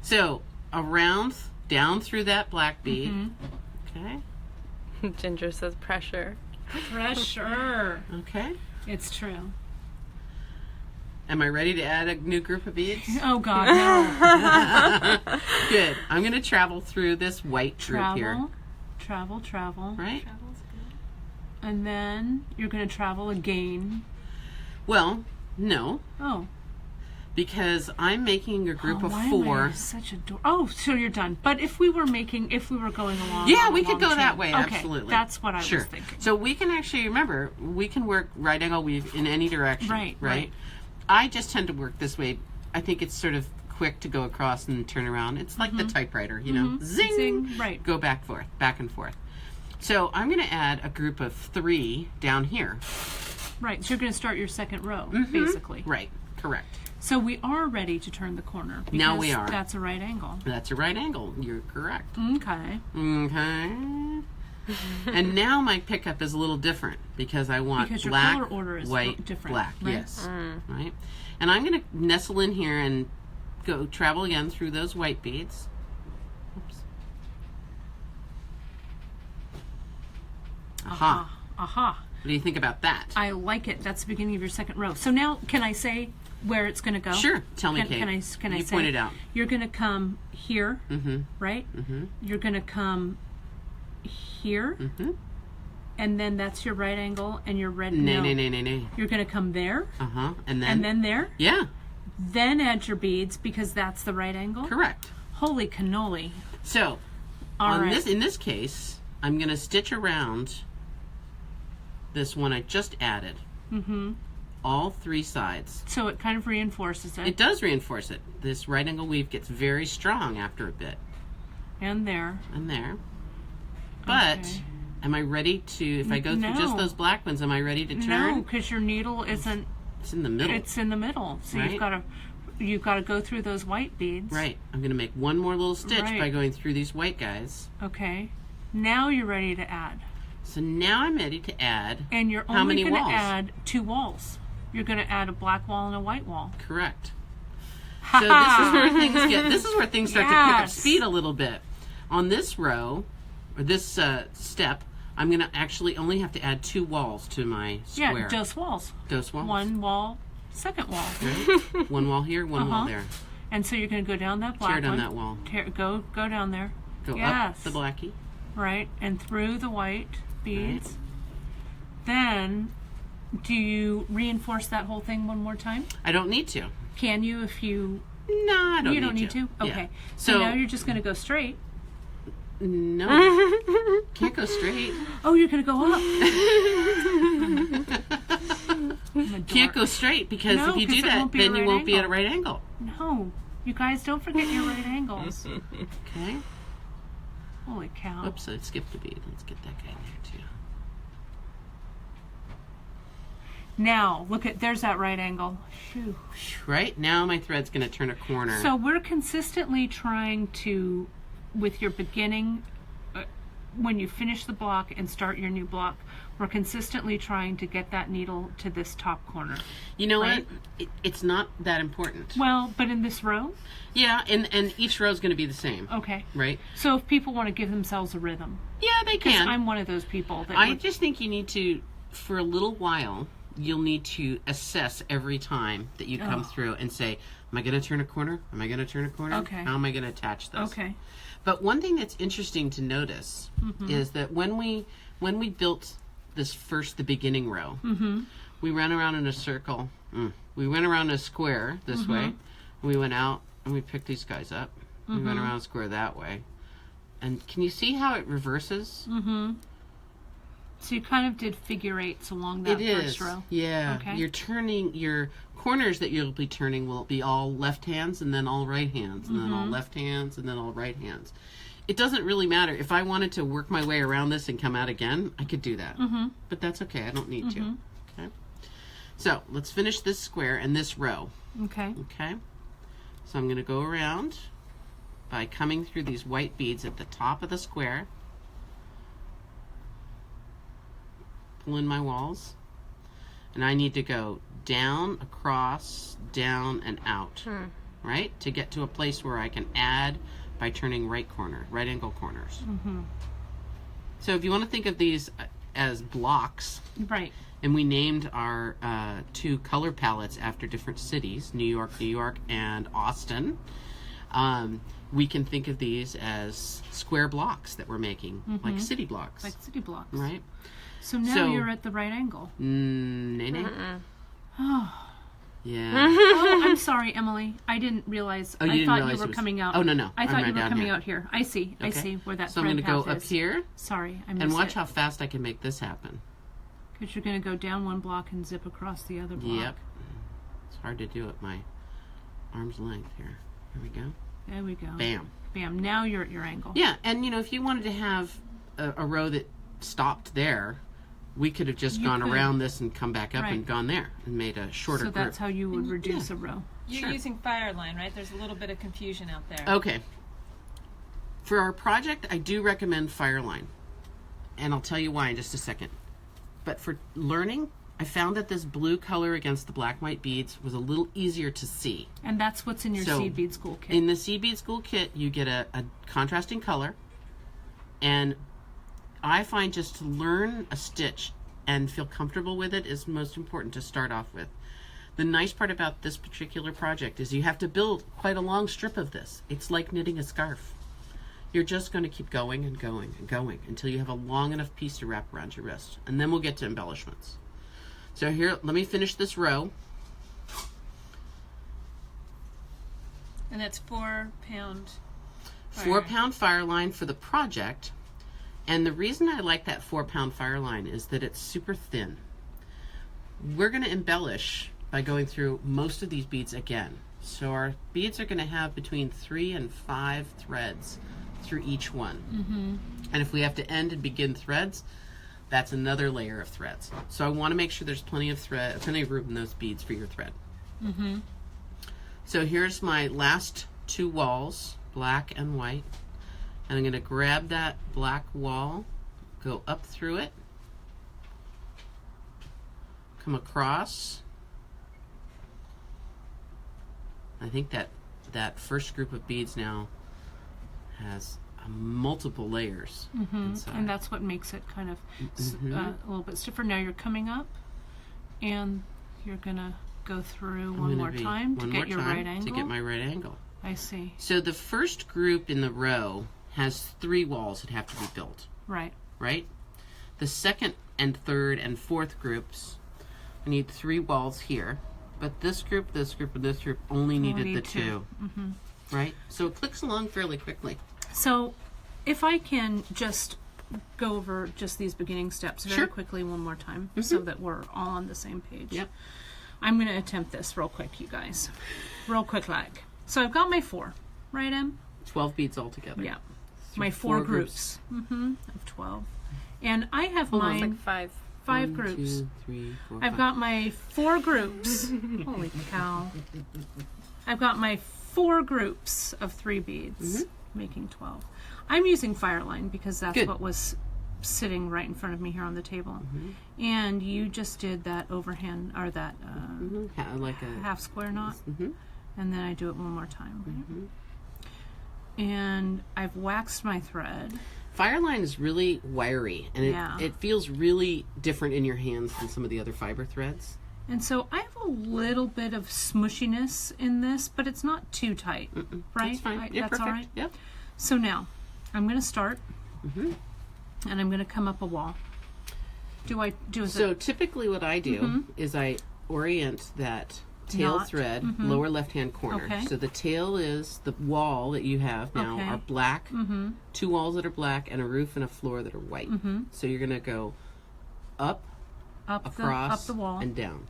So around, down through that black bead. Okay. Ginger says pressure. Pressure. Okay. It's true. Am I ready to add a new group of beads? Oh, God, no. Good. I'm going to travel through this white group here. Travel. Right? And then you're going to travel again. Well, no. Oh. Because I'm making a group of why 4. Am I such a so you're done. But if we were going along. Yeah, on we a could long go chain. that way, Okay, absolutely. that's what I Sure. was thinking. So we can actually, remember, we can work right angle weave in any direction. Right. I just tend to work this way. I think it's sort of quick to go across and turn around. It's like the typewriter, you know. Zing! Zing, right. Go back and forth. So I'm going to add a group of 3 down here. Right, so you're going to start your second row, basically. Right, correct. So we are ready to turn the corner. Because Now we are. That's a right angle. That's a right angle. You're correct. Okay. Okay. And now my pickup is a little different because I want Because your black, color order is white, different, black. right? Yes. Right. And I'm going to nestle in here and go travel again through those white beads. Oops. Aha. Aha. What do you think about that? I like it. That's the beginning of your second row. So now, can I say where it's going to go? Sure. Tell me, Kate. Can I You say? point it out. You're going to come here, Mm-hmm. right? Mm-hmm. You're going to come here, Mm-hmm. and then that's your right angle, and your red. Nay. You're going to come there, Uh-huh. And then there. yeah, Then add your beads because that's the right angle. correct. Holy cannoli! So All right. in this case, I'm going to stitch around this one I just added. Mm-hmm. All 3 sides. So it kind of reinforces it. It does reinforce it. This right angle weave gets very strong after a bit. And there. And there. But Okay. am I ready to, if I go through just No. those black ones, am I ready to No, turn? because your needle isn't. It's in the middle. It's in the middle. So Right. you've got to go through those white beads. Right. I'm going to make one more little stitch Right. by going through these white guys. Okay. Now you're ready to add. So now I'm ready to add. And you're How only many going to walls? add 2 walls. You're going to add a black wall and a white wall. Correct. So this is where things start to pick up Yes. speed a little bit. On this row, or this step, I'm going to actually only have to add 2 walls to my square. Yeah, just walls. Those walls. 1 wall, second wall. Right? 1 wall here, 1 wall Uh-huh. there. And so you're going to go down that black Tear down one. that wall. Go down there. Go Yes. up the blackie. Right, and through the white beads. Then, do you reinforce that whole thing one more time? I don't need to. Can you if you... No, I don't You don't need to? Yeah. Okay. So now you're just going to go straight. No. Can't go straight. Oh, you're going to go up. I'm a Can't dork. go straight because No, if you 'cause do it that, won't be a then you right won't be at a angle. right angle. No. You guys, don't forget your right angles. Okay. Holy cow. Oops, I skipped a bead. Let's get that guy in there too. Now, look at, there's that right angle. Phew. Right now my thread's going to turn a corner. So we're consistently trying to, with your beginning, when you finish the block and start your new block, we're consistently trying to get that needle to this top corner. you know right? what? It's not that important. Well, but in this row? Yeah, and each row is going to be the same. Okay. Right? So if people want to give themselves a rhythm, Yeah, they because can. I'm one of those people that I would- just think you need to, for a little while, you'll need to assess every time that you come through and say, am I going to turn a corner? Am I going to turn a corner? Okay. How am I going to attach this? Okay. But one thing that's interesting to notice is that when we built the beginning row, we ran around in a circle. We went around a square this way. And we went out and we picked these guys up. We went around a square that way. And can you see how it reverses? So you kind of did figure eights along that It first is. row. Yeah. Okay. You're turning your corners that you'll be turning will be all left hands and then all right hands and then all left hands and then all right hands. It doesn't really matter. If I wanted to work my way around this and come out again, I could do that. But that's okay. I don't need to. Okay. So let's finish this square and this row. Okay. Okay. So I'm going to go around by coming through these white beads at the top of the square. Pull in my walls. And I need to go down, across, down, and out. Right? To get to a place where I can add by turning right angle corners. So if you want to think of these as blocks, Right. and we named our 2 color palettes after different cities, New York, and Austin, we can think of these as square blocks that we're making, like city blocks. Like city blocks. Right? So now you're at the right angle. Nay. Oh. Yeah. Oh, I'm sorry, Emily. I didn't realize. Oh, you I didn't thought realize you were it was- coming out. Oh, no. I I'm thought right you were down coming here. out here. I see. I Okay. see where that So I'm going to thread go path up is. here, Sorry, I missed and watch it. how fast I can make this happen. Because you're going to go down one block and zip across the other block. Yep. It's hard to do at my arm's length here. Here we go. There we go. Bam. Bam. Now you're at your angle. Yeah, and if you wanted to have a row that stopped there, we could have just gone could. around this and come back up Right. and gone there and made a shorter So group. that's how you would reduce a row. You're Sure. using Fireline, right? There's a little bit of confusion out there. Okay. For our project, I do recommend Fireline. And I'll tell you why in just a second. But for learning, I found that this blue color against the black and white beads was a little easier to see. And that's what's in your So, Seed Bead School kit. In the Seed Bead School kit, you get a contrasting color. And I find just to learn a stitch and feel comfortable with it is most important to start off with. The nice part about this particular project is you have to build quite a long strip of this. It's like knitting a scarf. You're just going to keep going and going and going until you have a long enough piece to wrap around your wrist. And then we'll get to embellishments. So here, let me finish this row. And that's 4 pound. 4 pound Fireline for the project. And the reason I like that 4 pound Fireline is that it's super thin. We're going to embellish by going through most of these beads again. So our beads are going to have between 3 and 5 threads through each one. And if we have to end and begin threads, that's another layer of threads. So I want to make sure there's plenty of room in those beads for your thread. So here's my last 2 walls, black and white. And I'm going to grab that black wall, go up through it, come across. I think that first group of beads now has multiple layers inside. And that's what makes it kind of a little bit stiffer. Now you're coming up, and you're going to go through one more time to get your right angle. To get my right angle. I see. So the first group in the row has 3 walls that have to be built. Right. Right? The second and third and fourth groups, I need 3 walls here. But this group, and this group only needed the 2. Right? So it clicks along fairly quickly. So if I can just go over just these beginning steps very quickly one more time so that we're all on the same page. Yep. I'm going to attempt this real quick, you guys. Real quick like. So I've got my 4, right, Em? 12 beads altogether. Yeah. My 4 groups. Of 12. And I have my Like 5. 5 1, groups. 2, 3, 4, I've 5. got my 4 groups. Holy cow. I've got my 4 groups of 3 beads, making 12. I'm using Fireline because that's what was sitting right in front of me here on the table. And you just did that overhand, or that Like a half square knot. And then I do it one more time. Right? And I've waxed my thread. Fireline is really wiry, and it feels really different in your hands than some of the other fiber threads. And so I have a little bit of smushiness in this, but it's not too tight, right? That's fine. Yeah, that's perfect. all right. Yep. So now I'm going to start, and I'm going to come up a wall. So typically, what I do is I orient that tail Knot. thread lower left-hand corner. Okay. So the tail is the wall that you have now Okay. are black, 2 walls that are black, and a roof and a floor that are white. So you're going to go up, up across, the wall. and down.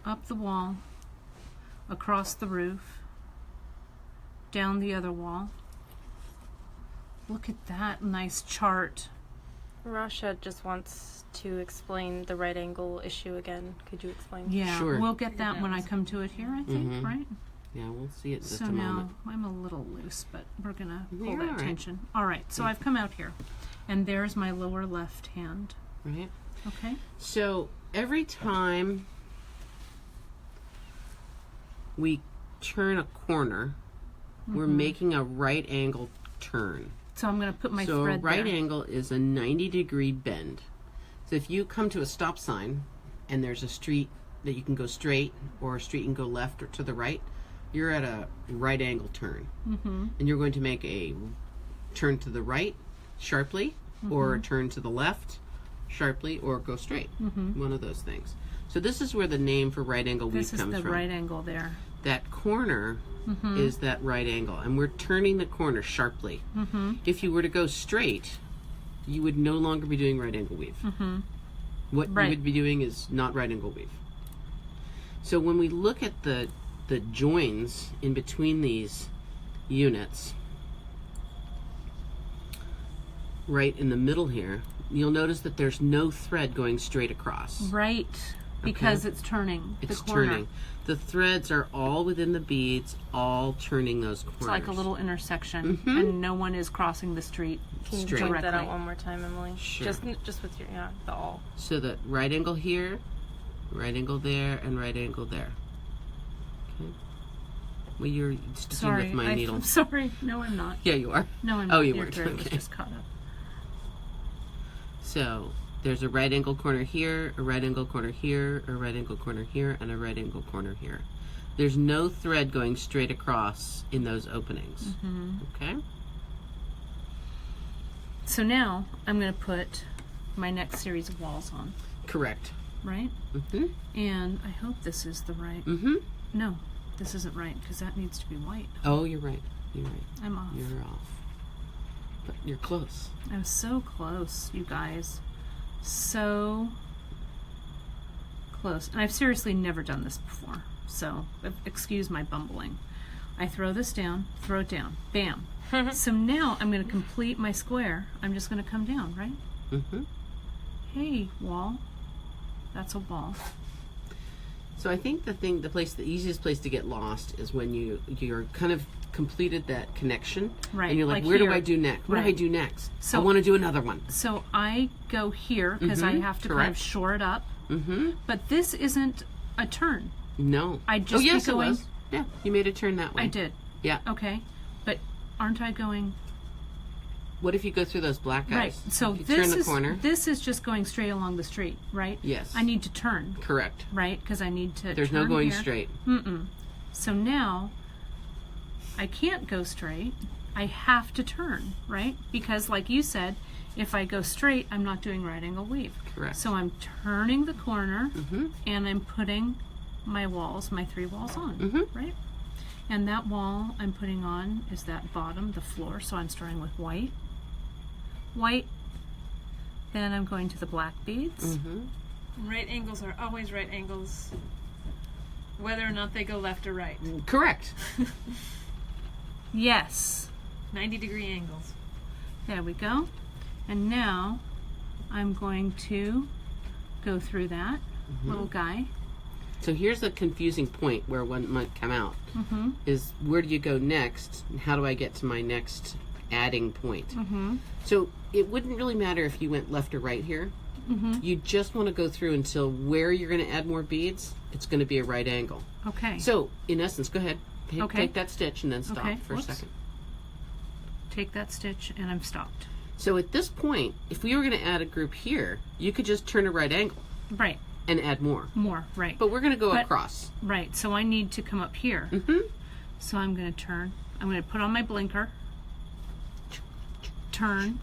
up the wall, across the roof, down the other wall. Look at that nice chart. Rasha just wants to explain the right angle issue again. Could you explain? Yeah, Sure. we'll get that when I come to it here, I think, right? Yeah, we'll see it in just So a now moment. I'm a little loose, but we're gonna pull You're that all right. tension. All right, so I've come out here, and there's my lower left hand. Right. Okay. So every time we turn a corner, we're making a right angle turn. So I'm gonna put my So a thread right there. angle is a 90-degree bend. So if you come to a stop sign and there's a street that you can go straight or a street you can go left or to the right, you're at a right angle turn. And you're going to make a turn to the right sharply or a turn to the left sharply or go straight. One of those things. So this is where the name for right angle weave This is comes the from. right angle there. That corner is that right angle, and we're turning the corner sharply. If you were to go straight, you would no longer be doing right angle weave. What Right. you would be doing is not right angle weave. So when we look at the joins in between these units, right in the middle here, you'll notice that there's no thread going straight across. Right, because it's turning It's the corner. turning. The threads are all within the beads, all turning those corners. It's like a little intersection, and no one is crossing the street. Can you Straight. point that out Directly. one more time, Emily? Sure. Just with your the all. So that right angle here, right angle there, and right angle there. Okay. Well, you're sticking Sorry, with my needle. I'm sorry. No, I'm not. Yeah, you are. No, I'm Oh, not. you Your weren't. thread was Okay. just caught up. So there's a right angle corner here, a right angle corner here, a right angle corner here, and a right angle corner here. There's no thread going straight across in those openings. Okay? So now I'm going to put my next series of walls on, Correct. right? Mm-hmm. And I hope this is the right. Mm-hmm. No, this isn't right because that needs to be white. Oh, you're right. You're right. I'm off. You're off. But you're close. I was so close, you guys. So close. And I've seriously never done this before. So excuse my bumbling. I throw this down, throw it down. Bam. So now I'm going to complete my square. I'm just going to come down, right? Mm-hmm. Hey, wall. That's a wall. So I think the easiest place to get lost is when you're kind of completed that connection, Right, and you're like, like where do here. I do next? What do I Right. do next? So- I want to do another one. So I go here because I have to kind correct. of shore it up. Mm-hmm. But this isn't a turn. No. I'd just oh yes, be going- it was. Yeah, you made a turn that way. I did. Yeah. Okay. But aren't I going What if you go through those black right? eyes? So you this turn the is corner. this is just going straight along the street, right? Yes. I need to turn, Correct. right? Because I need to. There's no turn going here. straight. So now I can't go straight. I have to turn, right? Because like you said, if I go straight, I'm not doing right angle weave. Correct. So I'm turning the corner and I'm putting my walls, my 3 walls on, right? And that wall I'm putting on is that bottom, the floor. So I'm starting with white, white. Then I'm going to the black beads. And right angles are always right angles, whether or not they go left or right. Correct. Yes. 90-degree angles. There we go. And now I'm going to go through that little guy. So here's the confusing point where one might come out is where do you go next? And how do I get to my next adding point? So it wouldn't really matter if you went left or right here. You just want to go through until where you're going to add more beads, it's going to be a right angle. Okay. So in essence, go ahead. Okay. Take that stitch and then stop Okay, for whoops. a second. Take that stitch and I'm stopped. So at this point, if we were going to add a group here, you could just turn a right angle Right. and add more. More. Right. But we're going to go But- across. Right. So I need to come up here. So I'm going to turn. I'm going to put on my blinker. Turn.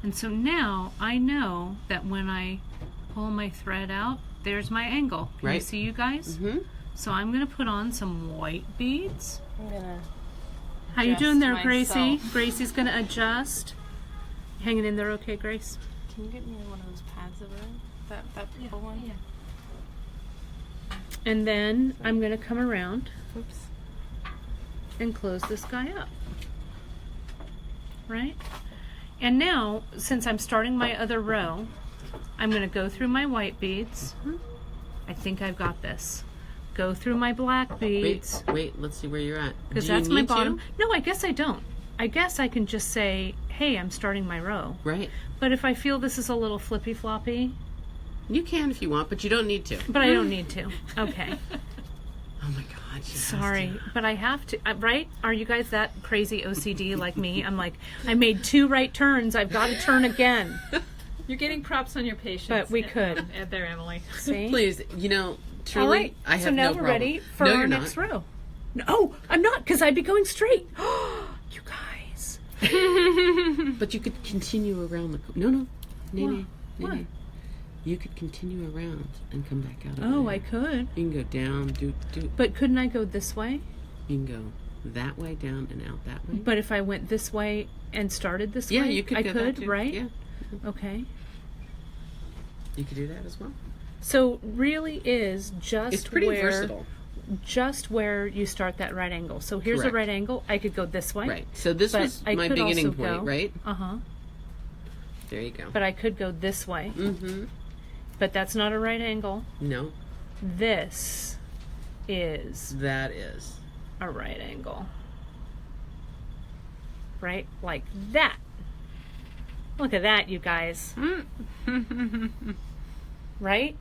And so now I know that when I pull my thread out, there's my angle. Can you Right. see, you guys? So I'm going to put on some white beads. I'm gonna. How you adjust doing there, Gracie? myself. Gracie's going to adjust. Hanging in there okay, Grace? Can you get me one of those pads over there? That purple one? Yeah. And then I'm going to come around Oops. and close this guy up. Right? And now, since I'm starting my other row, I'm going to go through my white beads. I think I've got this. Go through my black beads. Wait, let's see where you're at. Because Do you that's my need to? bottom. No, I guess I don't. I guess I can just say, hey, I'm starting my row. Right. But if I feel this is a little flippy floppy, You can if you want, but you don't need to. but I don't need to. Okay. Oh my God. she has Sorry, to. but I have to. Right? Are you guys that crazy OCD like me? I'm like, I made 2 right turns. I've got to turn again. You're getting props on your patience. But we could. There, Emily. See? Please, truly, All right. I have so now no we're problem. ready for No, our you're next not. row. No, I'm not, because I'd be going straight. You guys. But you could continue around the... No. What? Nay. You could continue around and come back out of Oh, there. I could. You can go down, do. But couldn't I go this way? You can go that way, down, and out that way. But if I went this way and started this way, Yeah, you could I go could, that too. right? Yeah, Okay. you could do that as well. So really is just It's pretty where versatile. just where you start that right angle. So here's Correct. a right angle. I could go this way. Right. So this But was I my could beginning also point, go- right? Uh-huh. There you go. But I could go this way. Mm-hmm. But that's not a right angle. No, This is that is. a right angle. Right? Like that. Look at that, you guys. Right?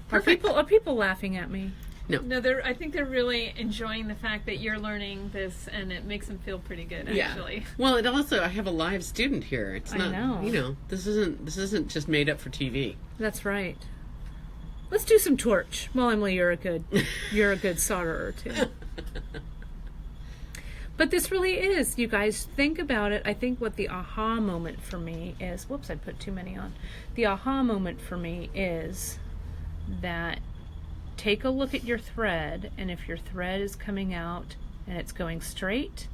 Perfect. Are people laughing at me? No, I think they're really enjoying the fact that you're learning this, and it makes them feel pretty good, actually. Yeah. Well, it also I have a live student here. It's I not. know. This isn't just made up for TV. That's right. Let's do some torch. Well, Emily, you're a good solderer too. But this really is, you guys, think about it. I think what the aha moment for me is, whoops, I put too many on. The aha moment for me is that take a look at your thread, and if your thread is coming out and it's going straight,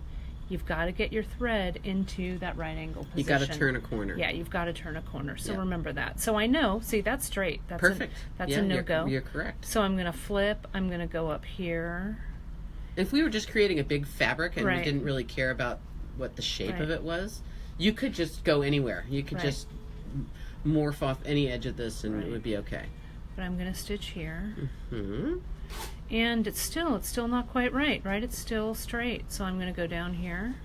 you've got to get your thread into that right angle position. You got to turn a corner. Yeah, you've got to turn a corner. So Yeah. remember that. So I know, see, that's straight. That's Perfect. That's Yeah, a no-go. You're correct. So I'm going to flip. I'm going to go up here. If we were just creating a big fabric and Right. we didn't really care about what the shape Right. of it was, you could just go anywhere. You could Right. just morph off any edge of this and Right. it would be okay. But I'm going to stitch here. Hmm. And it's still not quite right? It's still straight. So I'm going to go down here.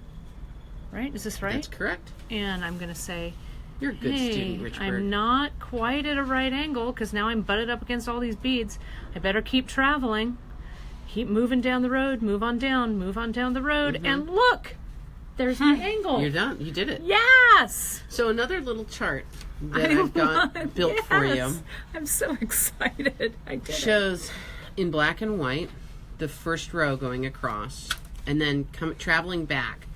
Right? Is this right? That's correct. And I'm going to say, You're a good hey, student, Richbird. I'm not quite at a right angle because now I'm butted up against all these beads. I better keep traveling. Keep moving down the road. Move on down the road. And look! There's my angle. You're done. You did it. Yes! So another little chart that I've got built for you Yes! I'm so excited. I did it. shows in black and white the first row going across, and then traveling back.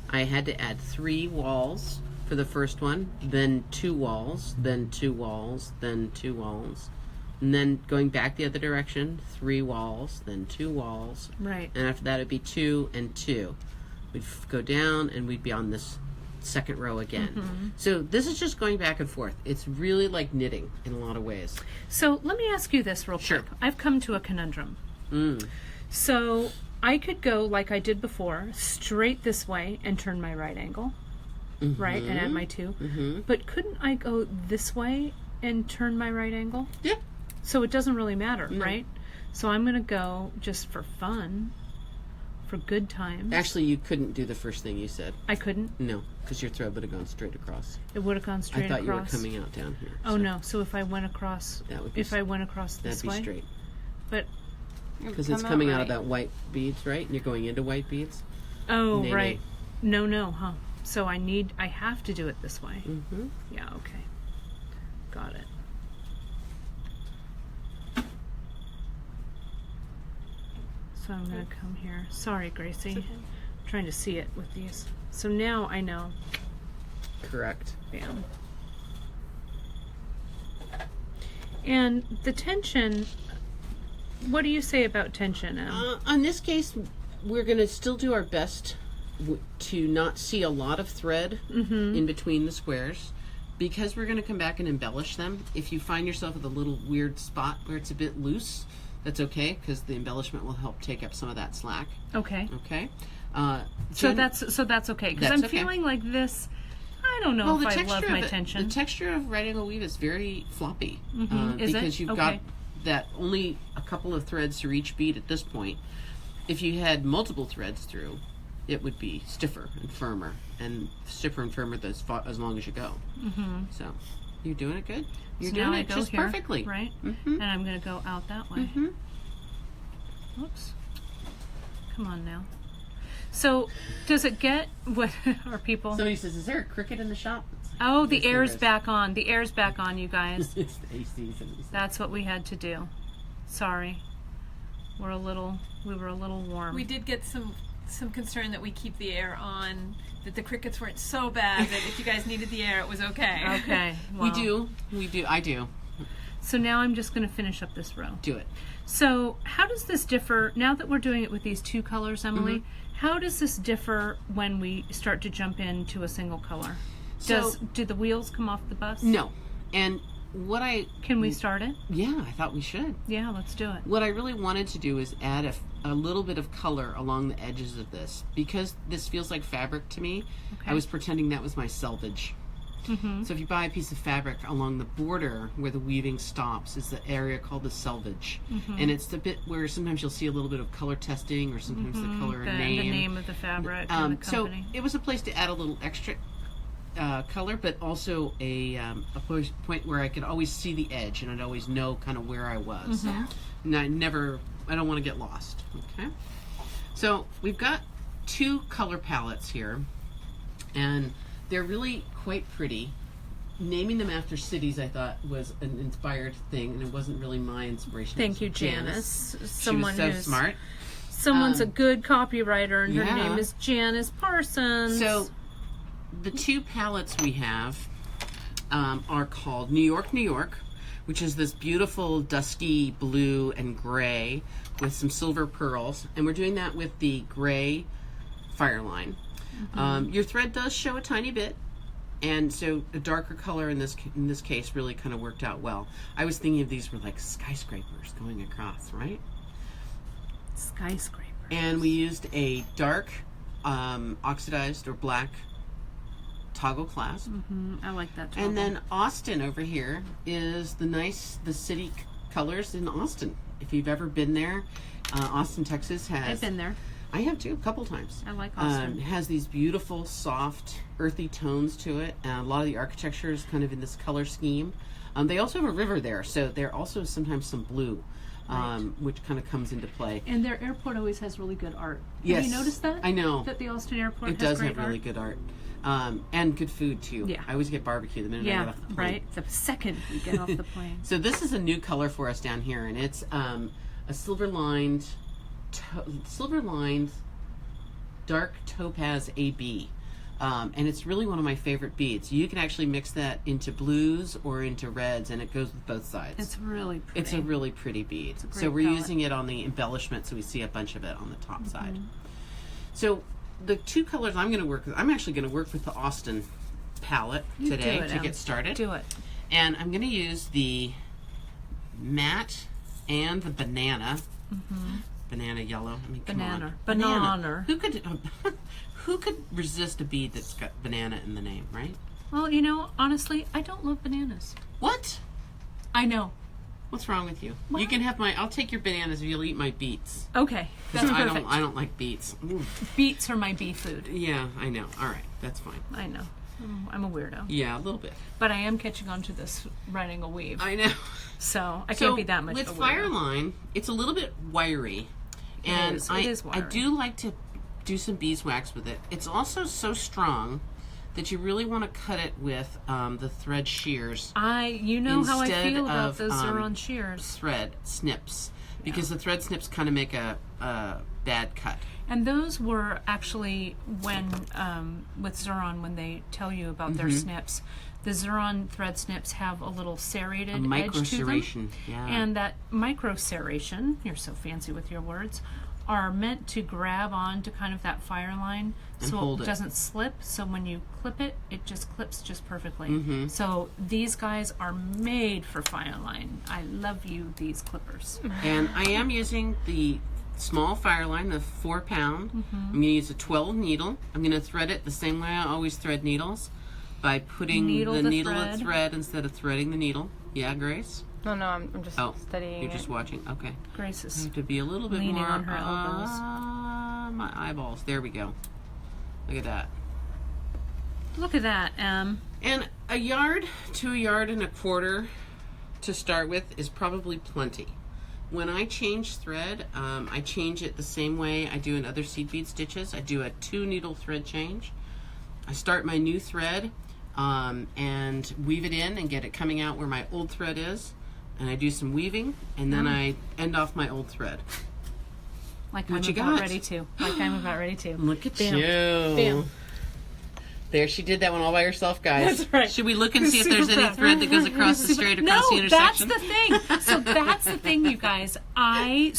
I had to add 3 walls for the first one, then 2 walls, then 2 walls, then 2 walls, and then going back the other direction, 3 walls, then 2 walls, Right. and after that it'd be 2 and 2. We'd go down and we'd be on this second row again. So this is just going back and forth. It's really like knitting in a lot of ways. So let me ask you this real Sure. quick. I've come to a conundrum. So I could go like I did before, straight this way and turn my right angle, right, and add my 2. But couldn't I go this way and turn my right angle? Yeah. So it doesn't really matter, right? So I'm going to go just for fun, for good times. Actually, you couldn't do the first thing you said. I couldn't. No, because your thread would have gone straight across. It would have gone straight I thought across. you were coming out down here. Oh no! So if I went across, That would be if I went across That'd this be way, straight. but Because it's coming out of that white beads, right? And you're going into white beads. oh Nay, right, no, huh? So I have to do it this way. Mm-hmm. Yeah, okay, got it. So I'm gonna come here. Sorry, Gracie. I'm trying to see it with these. So now I know. Correct. Bam. And the tension. What do you say about tension, Em? In this case, we're going to still do our best to not see a lot of thread in between the squares. because we're going to come back and embellish them, if you find yourself with a little weird spot where it's a bit loose, that's okay, because the embellishment will help take up some of that slack. Okay. Okay. So that's okay, because That's I'm okay. feeling like this. I don't know if I love my tension. The texture of right angle weave is very floppy. Is it? Because you've got that only a couple of threads through each bead at this point. If you had multiple threads through, it would be stiffer and firmer as long as you go. So you're doing it good. You're So doing now I it go just here, perfectly. right? And I'm going to go out that way. Oops. Come on now. So, does it get what are people? Somebody says, "Is there a cricket in the shop?" Oh, the Yes, there air's is. back on. The air's back on, you guys. It's the AC. Somebody said. That's what we had to do. Sorry. We were a little warm. We did get some concern that we keep the air on, that the crickets weren't so bad that if you guys needed the air, it was okay. Okay. We Well, do. I do. So now I'm just going to finish up this row. Do it. So how does this differ, now that we're doing it with these two colors, Emily, how does this differ when we start to jump into a single color? Do the wheels come off the bus? No. And Can we start it? Yeah, I thought we should. Yeah, let's do it. What I really wanted to do is add a little bit of color along the edges of this. Because this feels like fabric to me, Okay. I was pretending that was my selvage. So if you buy a piece of fabric, along the border where the weaving stops is the area called the selvage. And it's the bit where sometimes you'll see a little bit of color testing or sometimes the color The and name. name of the fabric and the So company. it was a place to add a little extra color, but also a point where I could always see the edge and I'd always know kind of where I was. And I don't want to get lost. Okay. So we've got two color palettes here, and they're really quite pretty. Naming them after cities I thought was an inspired thing, and it wasn't really my inspiration. Thank It you, was Janice. Someone so smart. Someone's a good copywriter, and her yeah. name is Janice Parsons. So the two palettes we have are called New York, New York, which is this beautiful dusky blue and gray with some silver pearls. And we're doing that with the gray Fireline. Your thread does show a tiny bit. And so a darker color in this case really kind of worked out well. I was thinking of these were like skyscrapers going across, right? Skyscraper. And we used a dark oxidized or black toggle clasp. I like that. And then Austin over here is the city colors in Austin. If you've ever been there, Austin, Texas has. I've been there. I have too, a couple times. I like Austin. It has these beautiful, soft, earthy tones to it. A lot of the architecture is kind of in this color scheme. They also have a river there, so there also sometimes some blue, which kind of comes into play. And their airport always has really good art. Yes. Have you noticed that? I know. That the Austin airport It has does great have really art? good art. And good food, too. Yeah. I always get barbecue the minute I Yeah, get off the plane. right. The second we get off the plane. So this is a new color for us down here, and it's a silver-lined dark topaz AB. And it's really one of my favorite beads. You can actually mix that into blues or into reds, and it goes with both sides. It's really pretty. It's a really pretty bead. a great So we're palette. using it on the embellishment, so we see a bunch of it on the top side. So the two colors I'm going to work with, I'm actually going to work with the Austin palette today do it, to Em. get started. Do it. And I'm going to use the matte and the banana. Banana yellow. I mean, come on. Banana. Who could resist a bead that's got banana in the name, right? Well, honestly, I don't love bananas. What? I know. What's wrong with you? Well- You can have I'll take your bananas if you'll eat my beets. Okay, that's 'Cause perfect. I don't like beets. Ooh. Beets are my bee food. Yeah, I know. All right, that's fine. I know. I'm a weirdo. Yeah, a little bit. But I am catching on to this right angle weave. I know. So I So can't be that much with of a weirdo. Fireline, it's a little bit wiry, and is. It is I wiry. do like to do some beeswax with it. It's also so strong that you really want to cut it with the thread shears. how I Instead feel about of, those Zuron shears. Thread snips, because the thread snips kind of make a bad cut. And those were actually when, with Zuron, when they tell you about their snips, the Zuron thread snips have a little serrated edge to them. Micro serration, yeah. And that micro serration, you're so fancy with your words, are meant to grab on to kind of that Fireline And so hold it it. doesn't slip. So when you clip it, it just clips just perfectly. Mm-hmm. So these guys are made for Fireline. I love you, these clippers. And I am using the small Fireline, the 4 pound. I'm going to use a 12 needle. I'm going to thread it the same way I always thread needles, by putting Needle the to needle at thread. thread instead of threading the needle. Yeah, Grace? No, I'm just Oh, studying you're it. just watching. Okay. Grace I is have to be a little bit leaning more on her elbows. my eyeballs. There we go. Look at that. Look at that, Em. And a yard to a yard and a quarter to start with is probably plenty. When I change thread, I change it the same way I do in other seed bead stitches. I do a 2 needle thread change. I start my new thread and weave it in and get it coming out where my old thread is. And I do some weaving, and then I end off my old thread. Like What I'm you about got? ready to. Like I'm about ready to. Look at Bam. you. Bam. There, she did that one all by herself, guys. That's right. Should we look and see if there's Super any proud. thread that goes across the straight across the No, that's intersection? the thing. So that's the thing, you guys. I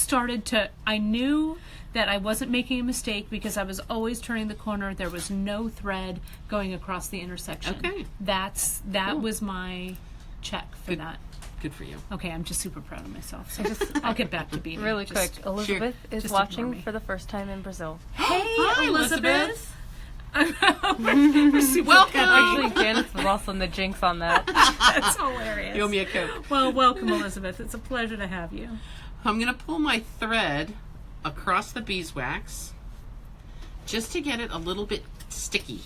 knew that I wasn't making a mistake because I was always turning the corner. There was no thread going across the intersection. Okay. That Cool. was my check for Good. that. Good for you. Okay, I'm just super proud of myself. So I'll get back to beating. Really quick, Elizabeth is Just ignore watching me. for the first time in Brazil. Hey, Hi, Elizabeth. We're super Welcome. Actually, Janice was also in the jinx on that. That's hilarious. You owe me a Coke. Well, welcome, Elizabeth. It's a pleasure to have you. I'm going to pull my thread across the beeswax just to get it a little bit sticky.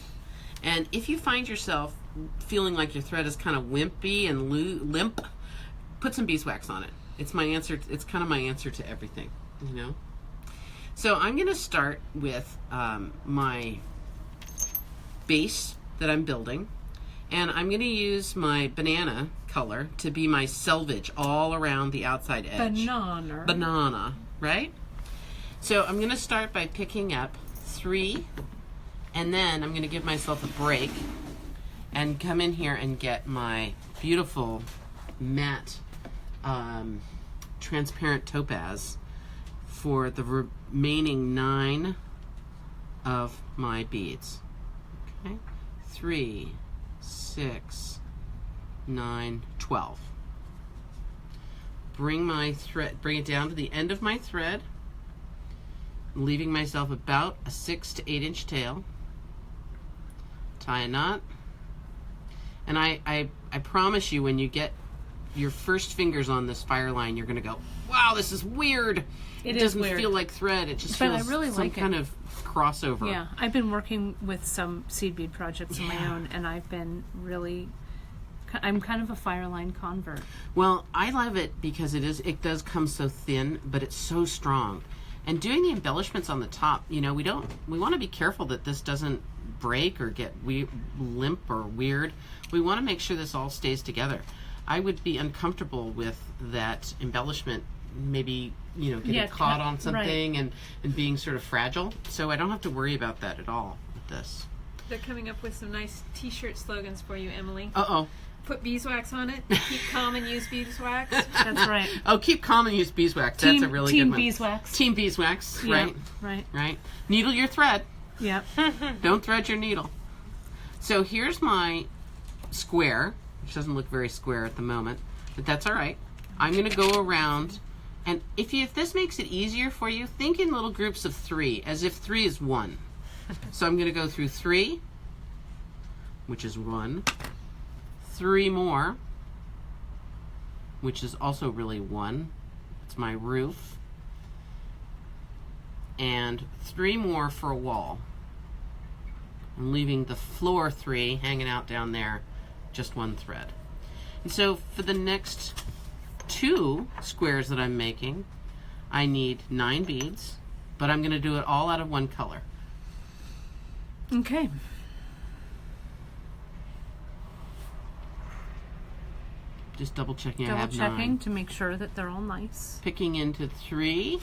And if you find yourself feeling like your thread is kind of wimpy and limp, put some beeswax on it. It's my answer. It's kind of my answer to everything, you know. So I'm going to start with my base that I'm building, and I'm going to use my banana color to be my selvage all around the outside edge. Banana, right? So I'm going to start by picking up 3, and then I'm going to give myself a break and come in here and get my beautiful matte transparent topaz for the remaining 9 of my beads. Okay, 3, 6, 9, 12. Bring it down to the end of my thread, leaving myself about a 6 to 8 inch tail. Tie a knot, and I promise you, when you get your first fingers on this Fireline, you're going to go, wow, this is weird. It is doesn't weird. feel like thread. It just But feels I really some like it. kind of crossover. Yeah, I've been working with some seed bead projects of my own, and I've been I'm kind of a Fireline convert. Well, I love it because it does come so thin, but it's so strong. And doing the embellishments on the top, you know, we want to be careful that this doesn't break or get limp or weird. We want to make sure this all stays together. I would be uncomfortable with that embellishment maybe, you know, getting caught on something and being sort of fragile. So I don't have to worry about that at all with this. They're coming up with some nice T-shirt slogans for you, Emily. Uh-oh. Put beeswax on it. Keep calm and use beeswax. That's right. Oh, keep calm and use beeswax. That's a really good Team one. beeswax. Team beeswax, right? Right. Right. Needle your thread. Yep. Don't thread your needle. So here's my square, which doesn't look very square at the moment, but that's all right. I'm going to go around, and if this makes it easier for you, think in little groups of 3, as if 3 is 1. So I'm going to go through 3, which is 1, 3 more, which is also really 1. It's my roof. And 3 more for a wall. I'm leaving the floor 3 hanging out down there, just 1 thread. And so for the next 2 squares that I'm making, I need 9 beads, but I'm going to do it all out of 1 color. Okay. Just double checking I Double have checking 9. to make sure that they're all nice. Picking into 3.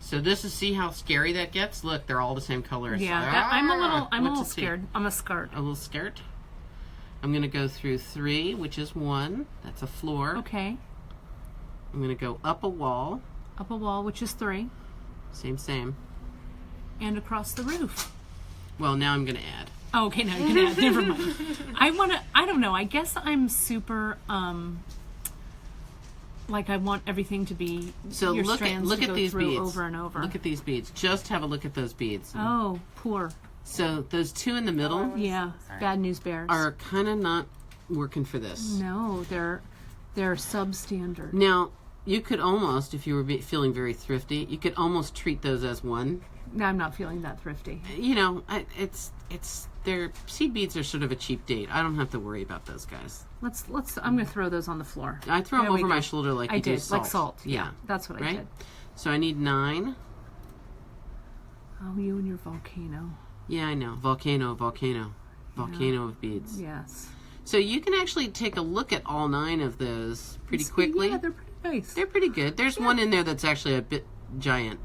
So this is, see how scary that gets? Look, they're all the same color. Yeah, I'm a little What's it see? scared. I'm a skirt. A little skirt. I'm going to go through 3, which is 1. That's a floor. Okay. I'm going to go up a wall, Up a wall, which is 3. Same. And across the roof. Well, now I'm going to add. Oh, okay, now you can add. Never mind. I don't know. I guess I'm super, like I want everything to be, So your look strands at to go these through beads. over and over. Look at these beads. Just have a look at those beads. Oh, poor. So those two in the middle Yeah, bad news bears. are kind of not working for this. No, they're substandard. Now, you could almost, if you were feeling very thrifty, you could almost treat those as one. No, I'm not feeling that thrifty. You know, their seed beads are sort of a cheap date. I don't have to worry about those guys. I'm going to throw those on the floor. I throw There them we over go. my shoulder like I you do did, salt. like salt. Yeah. That's what I Right? did. So I need 9. Oh, you and your volcano. Yeah, I know. Volcano of beads. Yes. So you can actually take a look at all 9 of those pretty quickly. Yeah, they're pretty nice. They're pretty good. There's one in there that's actually a bit giant.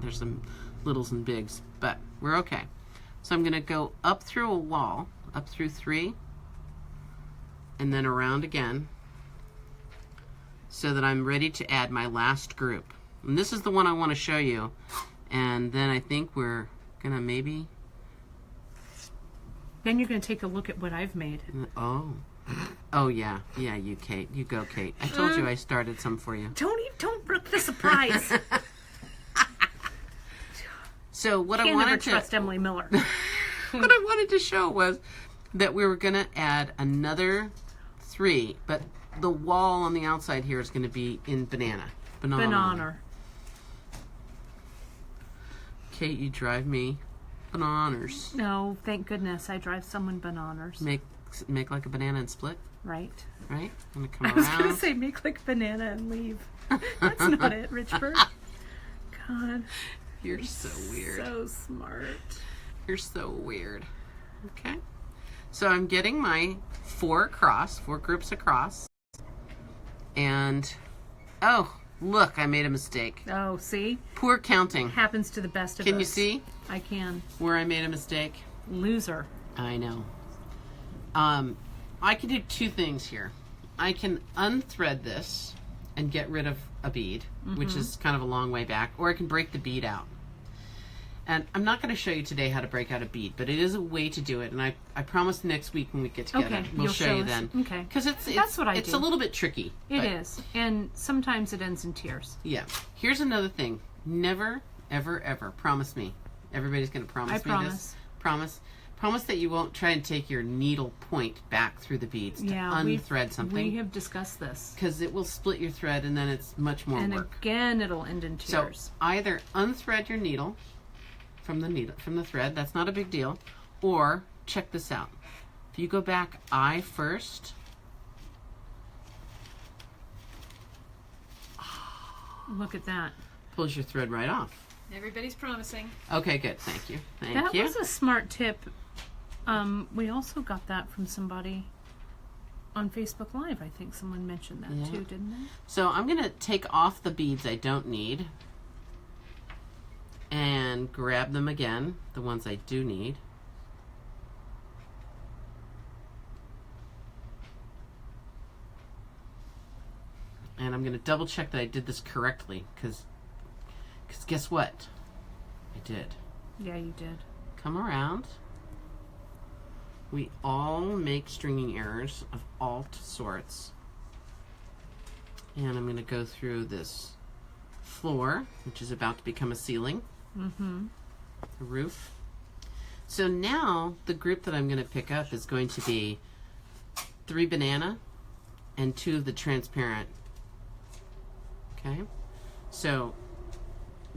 There's some littles and bigs, but we're okay. So I'm going to go up through a wall, up through 3, and then around again, so that I'm ready to add my last group. And this is the one I want to show you. And then I think we're going to maybe... Then you're going to take a look at what I've made. Oh yeah, you Kate, you go Kate. I told you I started some for you. Don't brook the surprise. So what I Can't never wanted to trust Emily Miller. what I wanted to show was that we were going to add another 3, but the wall on the outside here is going to be in banana. Kate, you drive me bananas. No, thank goodness. I drive someone bananas. Make like a banana and split, Right. right? I'm going to come I was around. going to say make like banana and leave. That's not it, Richburg. God. You're so weird. So smart. You're so weird. Okay. So I'm getting my 4 groups across. And, oh, look, I made a mistake. Oh, see? Poor counting. Happens to the best of us. Can you see I can. where I made a mistake? Loser. I know. I can do 2 things here. I can unthread this and get rid of a bead, which is kind of a long way back, or I can break the bead out. And I'm not going to show you today how to break out a bead, but it is a way to do it. And I promise next week when we get together, Okay, we'll you'll show show you us. then. Okay. Because That's what I it's do. a little bit tricky. It is. And sometimes it ends in tears. Yeah. Here's another thing. Never, ever, ever, promise me. Everybody's going to promise I me promise. this. Promise that you won't try and take your needle point back through the beads to unthread something. We have discussed this. Because it will split your thread and then it's much more And work. again, it'll end in So tears. either unthread your needle from the thread, that's not a big deal, or check this out. If you go back eye first, Look at that. pulls your thread right off. Everybody's promising. Okay, good. Thank you. That was a smart tip. We also got that from somebody on Facebook Live. I think someone mentioned that too, didn't they? So I'm going to take off the beads I don't need and grab them again, the ones I do need. And I'm going to double check that I did this correctly, because guess what? I did. Yeah, you did. Come around. We all make stringing errors of all sorts. And I'm going to go through this floor, which is about to become a ceiling. A roof. So now the group that I'm going to pick up is going to be 3 banana and 2 of the transparent. Okay? So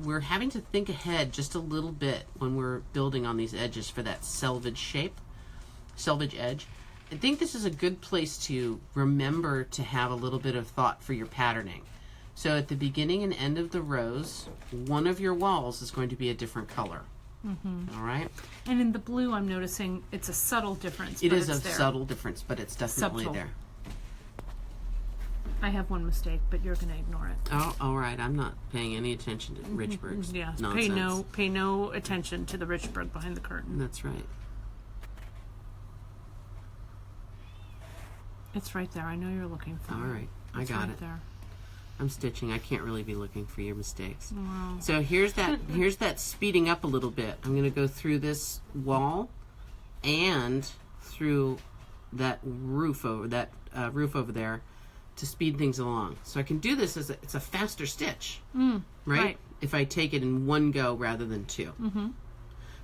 we're having to think ahead just a little bit when we're building on these edges for that selvage shape, selvage edge. I think this is a good place to remember to have a little bit of thought for your patterning. So at the beginning and end of the rows, one of your walls is going to be a different color. All right? And in the blue, I'm noticing it's a subtle difference. It but is a it's there. subtle difference, but it's definitely Subtle. there. I have one mistake, but you're going to ignore it. Oh, all right. I'm not paying any attention to Richburg's Yeah, nonsense. pay no attention to the Richburg behind the curtain. That's right. It's right there. I know you're looking for All it. right. I It's got right it. there. I'm stitching. I can't really be looking for your mistakes. Wow. So here's that speeding up a little bit. I'm going to go through this wall and through that roof over there to speed things along. So I can do this as it's a faster stitch, right? If I take it in one go rather than two.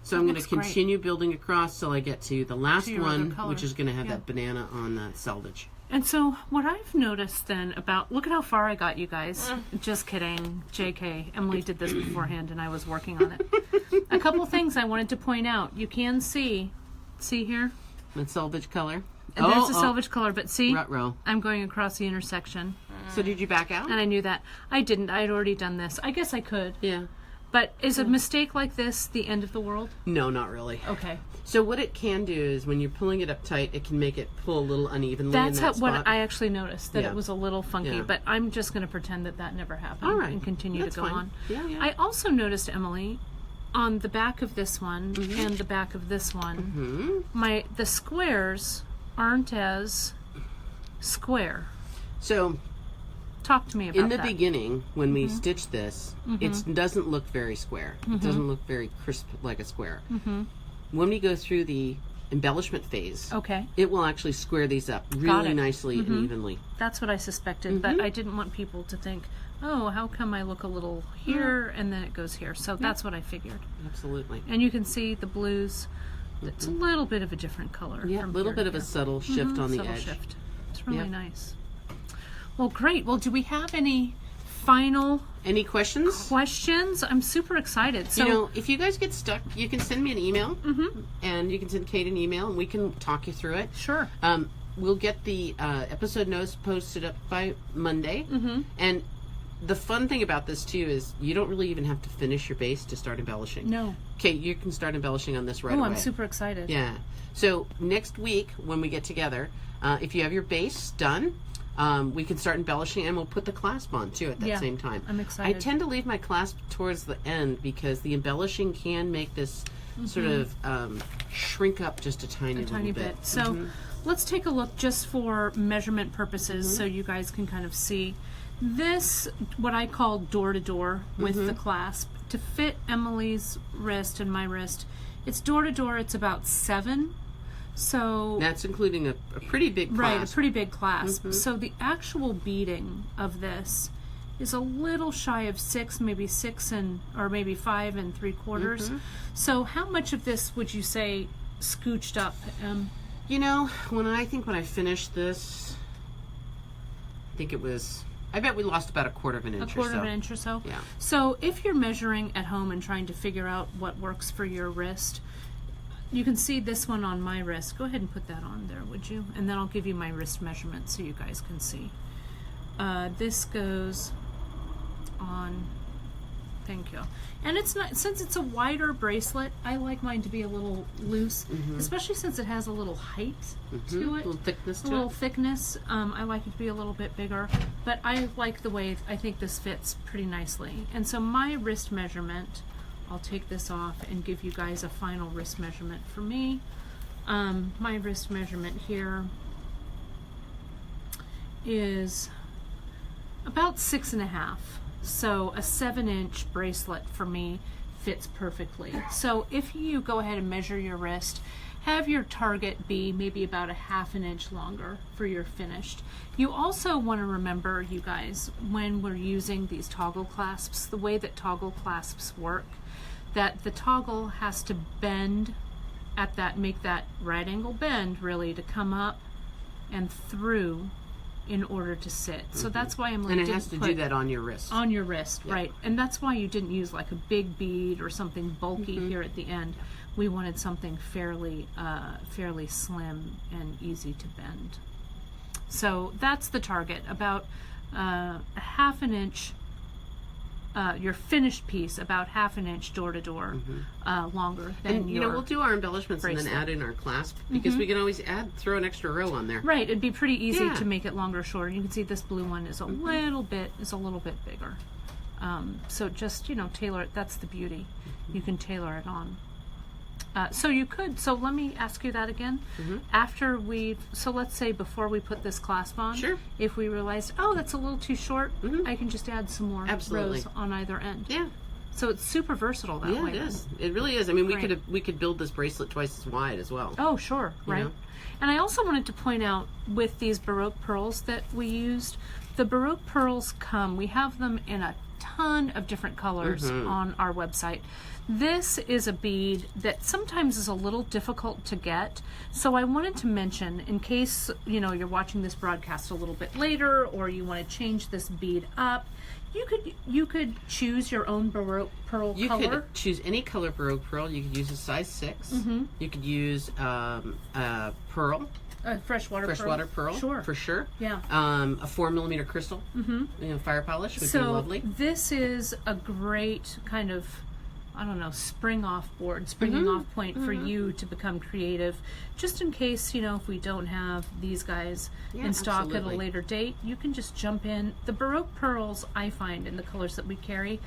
So I'm going to continue building across till I get to the last one, which is going to have that banana on the selvage. And so what I've noticed then about, look at how far I got, you guys. Just kidding. JK. Emily did this beforehand and I was working on it. A couple things I wanted to point out. You can see here? That selvage color. And there's the selvage color, but see? Ruh-roh. I'm going across the intersection. So did you back out? And I knew that. I didn't. I had already done this. I guess I could. Yeah. But is a mistake like this the end of the world? No, not really. Okay. So what it can do is when you're pulling it up tight, it can make it pull a little unevenly That's in that spot. what I actually noticed, that Yeah. it was a little funky. Yeah. But I'm just going to pretend that never happened All right. and continue That's to go fine. on. Yeah, yeah. I also noticed, Emily, on the back of this one and the back of this one, the squares aren't as square. So Talk to me about in the that. beginning, when we stitch this, it doesn't look very square. It doesn't look very crisp like a square. When we go through the embellishment phase, Okay. it will actually square these up really nicely and evenly. That's what I suspected, but I didn't want people to think, oh, how come I look a little here and then it goes here? So that's what I figured. Absolutely. And you can see the blues. It's a little bit of a different color. Yeah, a from little here bit to of a here. subtle shift on the Subtle edge. shift. It's really Yep. nice. Well, great. Well, do we have any final Any questions? questions? I'm super excited. So, you know, if you guys get stuck, you can send me an email, and you can send Kate an email, and we can talk you through it. sure. We'll get the episode notes posted up by Monday, and the fun thing about this too is you don't really even have to finish your base to start embellishing. No. Kate, you can start embellishing on this right Oh, away. I'm super excited. Yeah. So next week when we get together, if you have your base done, we can start embellishing, and we'll put the clasp on too at that Yeah, same time. I'm excited. I tend to leave my clasp towards the end because the embellishing can make this sort of shrink up just a tiny bit. So let's take a look just for measurement purposes so you guys can kind of see. This, what I call door to door with the clasp, to fit Emily's wrist and my wrist, it's door to door, it's about 7. So That's including a pretty big clasp. right, a pretty big clasp. So the actual beading of this is a little shy of 6, maybe 6 or maybe 5 3/4. So how much of this would you say scooched up? You know, when I finished this, I bet we lost about a quarter of an inch A quarter or so. of an inch or so? Yeah. So if you're measuring at home and trying to figure out what works for your wrist, you can see this one on my wrist. Go ahead and put that on there, would you? And then I'll give you my wrist measurement so you guys can see. This goes on, thank you. And it's not, since it's a wider bracelet, I like mine to be a little loose, especially since it has a little height to it. A little thickness A to little it. thickness. I like it to be a little bit bigger, but I like the way I think this fits pretty nicely. And so my wrist measurement, I'll take this off and give you guys a final wrist measurement for me. My wrist measurement here is about 6.5. So a 7-inch bracelet for me fits perfectly. So if you go ahead and measure your wrist, have your target be maybe about a 1/2 inch longer for your finished. You also want to remember, you guys, when we're using these toggle clasps, the way that toggle clasps work, that the toggle has to bend at that, make that right angle bend really to come up and through in order to sit. So that's why Emily And it didn't has to put do that on your wrist. on your wrist, right? And that's why you didn't use like a big bead or something bulky here at the end. We wanted something fairly slim and easy to bend. So that's the target, about a 1/2 inch. Your finished piece about 1/2 inch door to door longer than And your we'll do our embellishments and then bracelet. add in our clasp because we can always throw an extra row on there. Right, it'd be pretty easy Yeah. to make it longer or shorter. You can see this blue one is a little bit bigger. So just tailor it. That's the beauty. You can tailor it on. So you could. So let me ask you that again. After so let's say before we put this clasp on, Sure. if we realized, oh, that's a little too short, I can just add some more Absolutely. rows on either end. Yeah. So it's super versatile that Yeah, way. it then. is. It really is. I mean, Great. we could build this bracelet twice as wide as well. Oh, sure, right. know? And I also wanted to point out with these Baroque pearls that we used, the Baroque pearls we have them in a ton of different colors on our website. This is a bead that sometimes is a little difficult to get, so I wanted to mention, in case you're watching this broadcast a little bit later, or you want to change this bead up, you could choose your own Baroque pearl You color. could choose any color Baroque pearl. You could use a size 6. You could use pearl, freshwater pearl, Sure. for sure. Yeah. A 4mm crystal, fire polish would be lovely. This is a great kind of, I don't know, springing off point for you to become creative. Just in case, if we don't have these guys in stock at absolutely. a later date, you can just jump in. The Baroque pearls, I find, in the colors that we carry,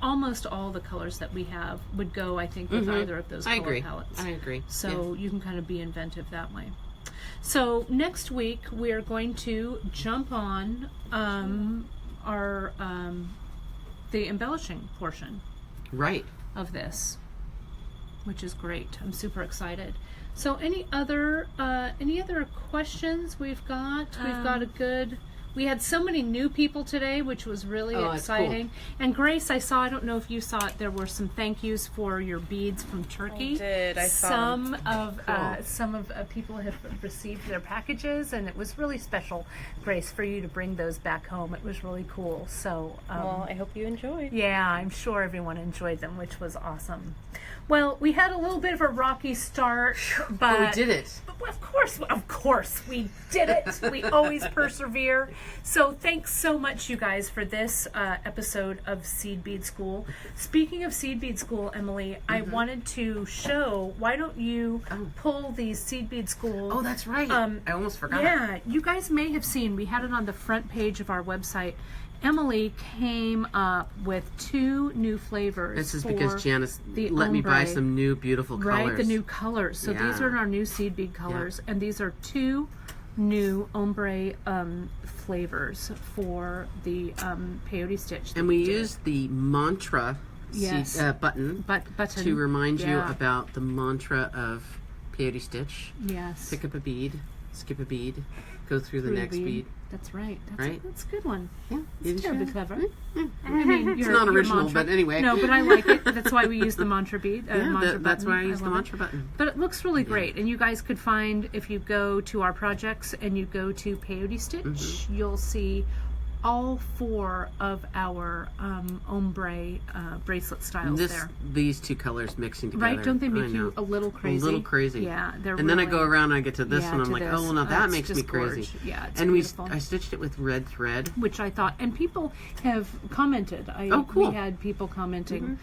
almost all the colors that we have would go, I think, with either of those color palettes. I agree. So you can kind of be inventive that way. So next week we are going to jump on our the embellishing portion Right. of this, which is great. I'm super excited. So any other questions we've got? We've got a good. We had so many new people today, which was really exciting. And Grace, I don't know if you saw it, there were some thank yous for your beads from Turkey. I did. I saw Some of people have received their packages, and it was really special, Grace, for you to bring those back home. It was really cool. So, Well, I hope you enjoyed. yeah, I'm sure everyone enjoyed them, which was awesome. Well, we had a little bit of a rocky start, but we did it. But of course, we did it. We always persevere. So thanks so much, you guys, for this episode of Seed Bead School. Speaking of Seed Bead School, Emily, I wanted to show. Why don't you pull the Seed Bead School? Oh, that's right. I almost forgot. Yeah, you guys may have seen. We had it on the front page of our website. Emily came up with 2 new flavors. This is for because Janice the let me buy ombre. some new beautiful colors. Right, the new colors. So these Yeah. are our new seed bead colors, and these are 2 new ombre flavors for the peyote stitch. And we used the mantra Yes. button button to remind you Yeah. about the mantra of peyote stitch. Yes. Pick up a bead, skip a bead, go through the next bead. That's right. Right? That's a good one. Yeah, It's terribly clever. I it's mean, not original, but anyway. No, but I like it. That's why we use the mantra bead. Mantra that's button. why I used the love it. mantra button. But it looks really great, and you guys could find, if you go to our projects and you go to Peyote Stitch, you'll see all 4 of our ombre bracelet styles there. These 2 colors mixing together. Right? Don't they I make you know. a little crazy? A little crazy. Yeah, they're And then I really, go around and I get to this one, I'm to like, this. oh, now that It's makes me just crazy. gorge. Yeah, it's And beautiful. I stitched it with red thread. Which I thought, and people have commented. Oh, cool. We had people commenting.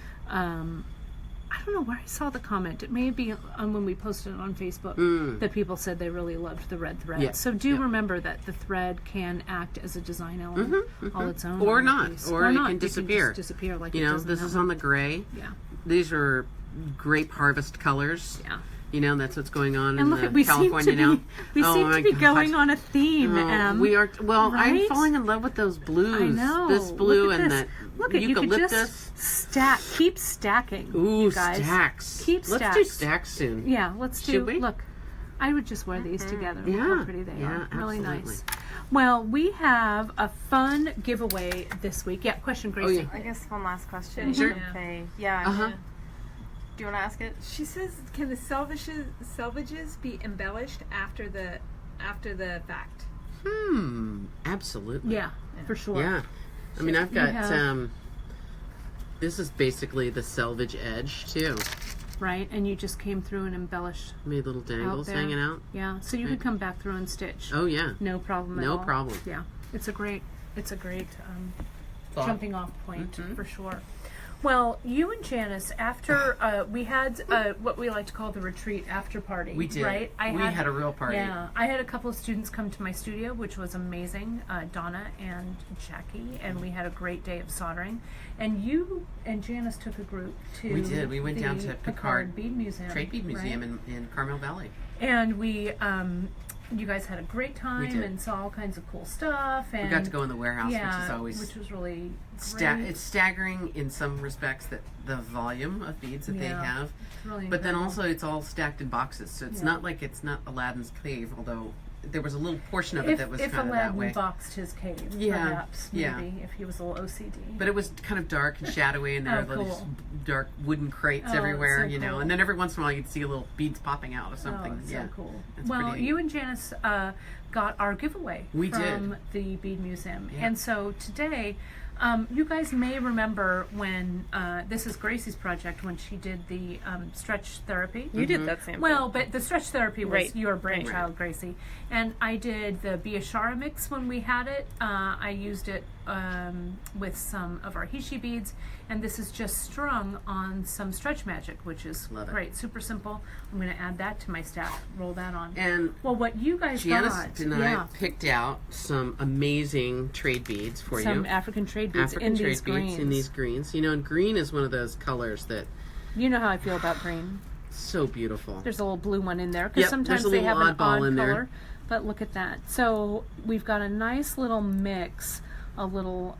I don't know where I saw the comment. It may be when we posted it on Facebook that people said they really loved the red thread. Yeah. So do remember that the thread can act as a design element all its own. Or on the not. piece. Or it not. can It disappear. just disappear like You it know, does in this that is one. on the gray. Yeah. These are grape harvest colors. Yeah. You know, that's what's going on And in look at we California seem to now. be we Oh seem my to be God. going on a theme. We are. Well, I'm right? falling in love with those blues. I know. This blue Look at and this. that Look at you could eucalyptus. just keep stacking. Ooh, you guys. stacks. Keep Let's do stacks. stacks soon. Yeah, let's do. Should we? Look, I would just wear these together. Look Yeah. how pretty they Yeah, are. Really absolutely. nice. Well, we have a fun giveaway this week. Yeah, question, Gracie. yeah. I guess one last question. Sure. Okay. Yeah. Uh-huh. Do you want to ask it? She says, "Can the selvages be embellished after the fact?" Absolutely. Yeah, for sure. Yeah. I mean, I've You got, have- this is basically the selvage edge, too. Right, and you just came through and embellished Made little dangles there. hanging out. Yeah, so you could come back through and stitch. Oh, yeah. No problem at No all. problem. Yeah, it's a great Thought. jumping off point for sure. Well, you and Janice, after we had what we like to call the retreat after party. We did. Right? We had a real party. Yeah. I had a couple of students come to my studio, which was amazing, Donna and Jackie, and we had a great day of soldering. And you and Janice took a group to We did. We went the down to Picard Bead Museum. Trade Bead Museum right? in Carmel Valley. And we, you guys had a great time did. and saw all kinds of cool stuff. And We got to go in the warehouse, yeah, which is always which was really it's staggering in some respects that the volume of beads that they Yeah. have. It's really But then incredible. also it's all stacked in boxes, so it's Yeah. not like it's not Aladdin's cave, although there was a little portion of it that was if kind of that Aladdin way. boxed his cave, Yeah, perhaps, yeah. maybe, if he was a little OCD. But it was kind of dark and shadowy, and there Oh, were these cool. dark wooden crates Oh, everywhere, so you know. cool. And then every once in a while you'd see a little beads popping out of Oh, something. it's yeah, so cool. It's Well, pretty neat. you and Janice got our giveaway We from did. the Bead Museum. Yeah. And so today, you guys may remember when, this is Gracie's project, when she did the stretch therapy. You did that sample. Well, but the stretch therapy was Right. your brainchild, Gracie. And I did the Biashara mix when we had it. I used it with some of our Hishi beads, and this is just strung on some Stretch Magic, which is Love it. great, super simple. I'm going to add that to my stack, roll that on. And Well, what you guys Janice got, and I picked out some amazing trade beads for some you. African trade beads African in trade these beads greens. in these greens. You know, and green is one of those colors that You know how I feel about green. so beautiful. There's a little blue one in there because Yep, sometimes there's a they have little an oddball odd in there. color. But look at that. So we've got a nice little mix, a little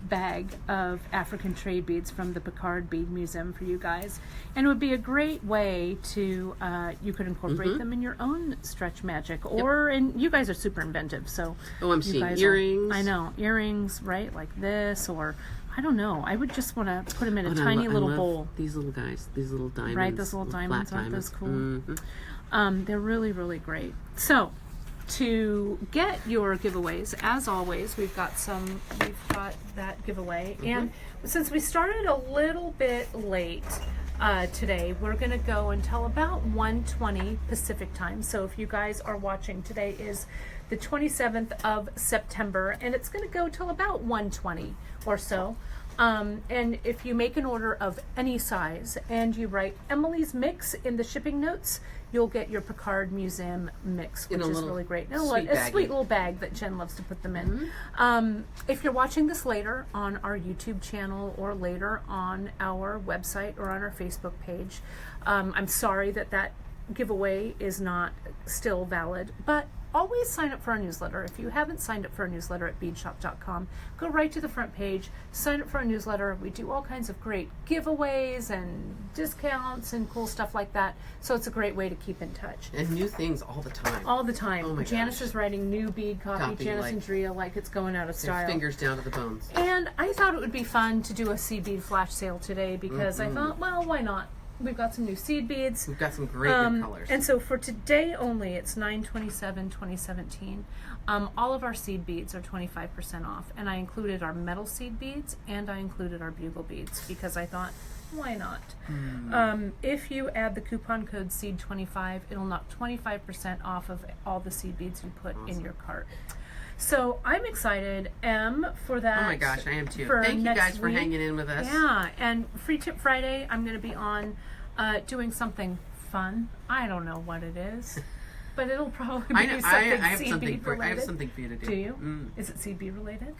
bag of African trade beads from the Picard Bead Museum for you guys. And it would be a great way to, you could incorporate Mm-hmm. them in your own Stretch Magic. Or, and you guys are super inventive, so. Oh, I'm you seeing guys earrings. I know, earrings, right, like this, or I don't know. I would just want to put them in a Oh, no, tiny I little love bowl. These little guys, these little diamonds. Right, those little flat diamonds, aren't those cool? Mhm. They're really, really great. So, to get your giveaways, as always, we've got that giveaway. And since we started a little bit late today, we're going to go until about 1:20 Pacific time. So if you guys are watching, today is the 27th of September, and it's going to go till about 1:20 or so. And if you make an order of any size and you write Emily's Mix in the shipping notes, you'll get your Picard Museum mix, which In a is little really great. sweet A baggie. sweet little bag that Jen loves to put them in. If you're watching this later on our YouTube channel or later on our website or on our Facebook page, I'm sorry that giveaway is not still valid, but always sign up for our newsletter. If you haven't signed up for our newsletter at beadshop.com, go right to the front page, sign up for our newsletter. We do all kinds of great giveaways and discounts and cool stuff like that. So it's a great way to keep in touch. And new things all the time. All the time. Oh my Janice gosh. is writing new bead copy, Janice like- and Drea, like it's going out of Their style. fingers down to the bones. And I thought it would be fun to do a seed bead flash sale today because I thought, well, why not? We've got some new seed beads. We've got some great new colors. And so for today only, it's 9/27/2017. All of our seed beads are 25% off. And I included our metal seed beads and I included our bugle beads because I thought, why not? If you add the coupon code SEED25, it'll knock 25% off of all the seed beads you put in your cart. So I'm excited, for that. Oh my gosh, I am too. for Thank you next guys for week. hanging in with us. Yeah, and Free Tip Friday, I'm going to be on doing something fun. I don't know what it is, but it'll probably be I know. something I have CB something for. related. I have something for you to do. Do you? Is it CB related?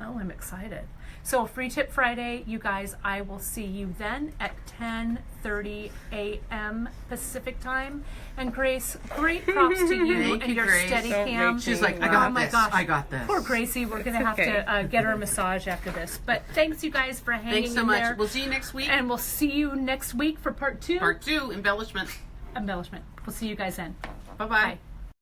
Oh, I'm excited. So Free Tip Friday, you guys, I will see you then at 10:30 a.m. Pacific time. And Grace, great props to you Thank and you, your Grace. steady Don't cam. make She's like, I Wow. got Oh my this. gosh. I got this. Poor Gracie, we're going to have okay. to get her a massage after this. But thanks, you guys, for hanging Thanks so in much. there. We'll see you next week. And we'll see you next week for part 2. Part 2, embellishment. Embellishment. We'll see you guys then. Bye-bye. Bye.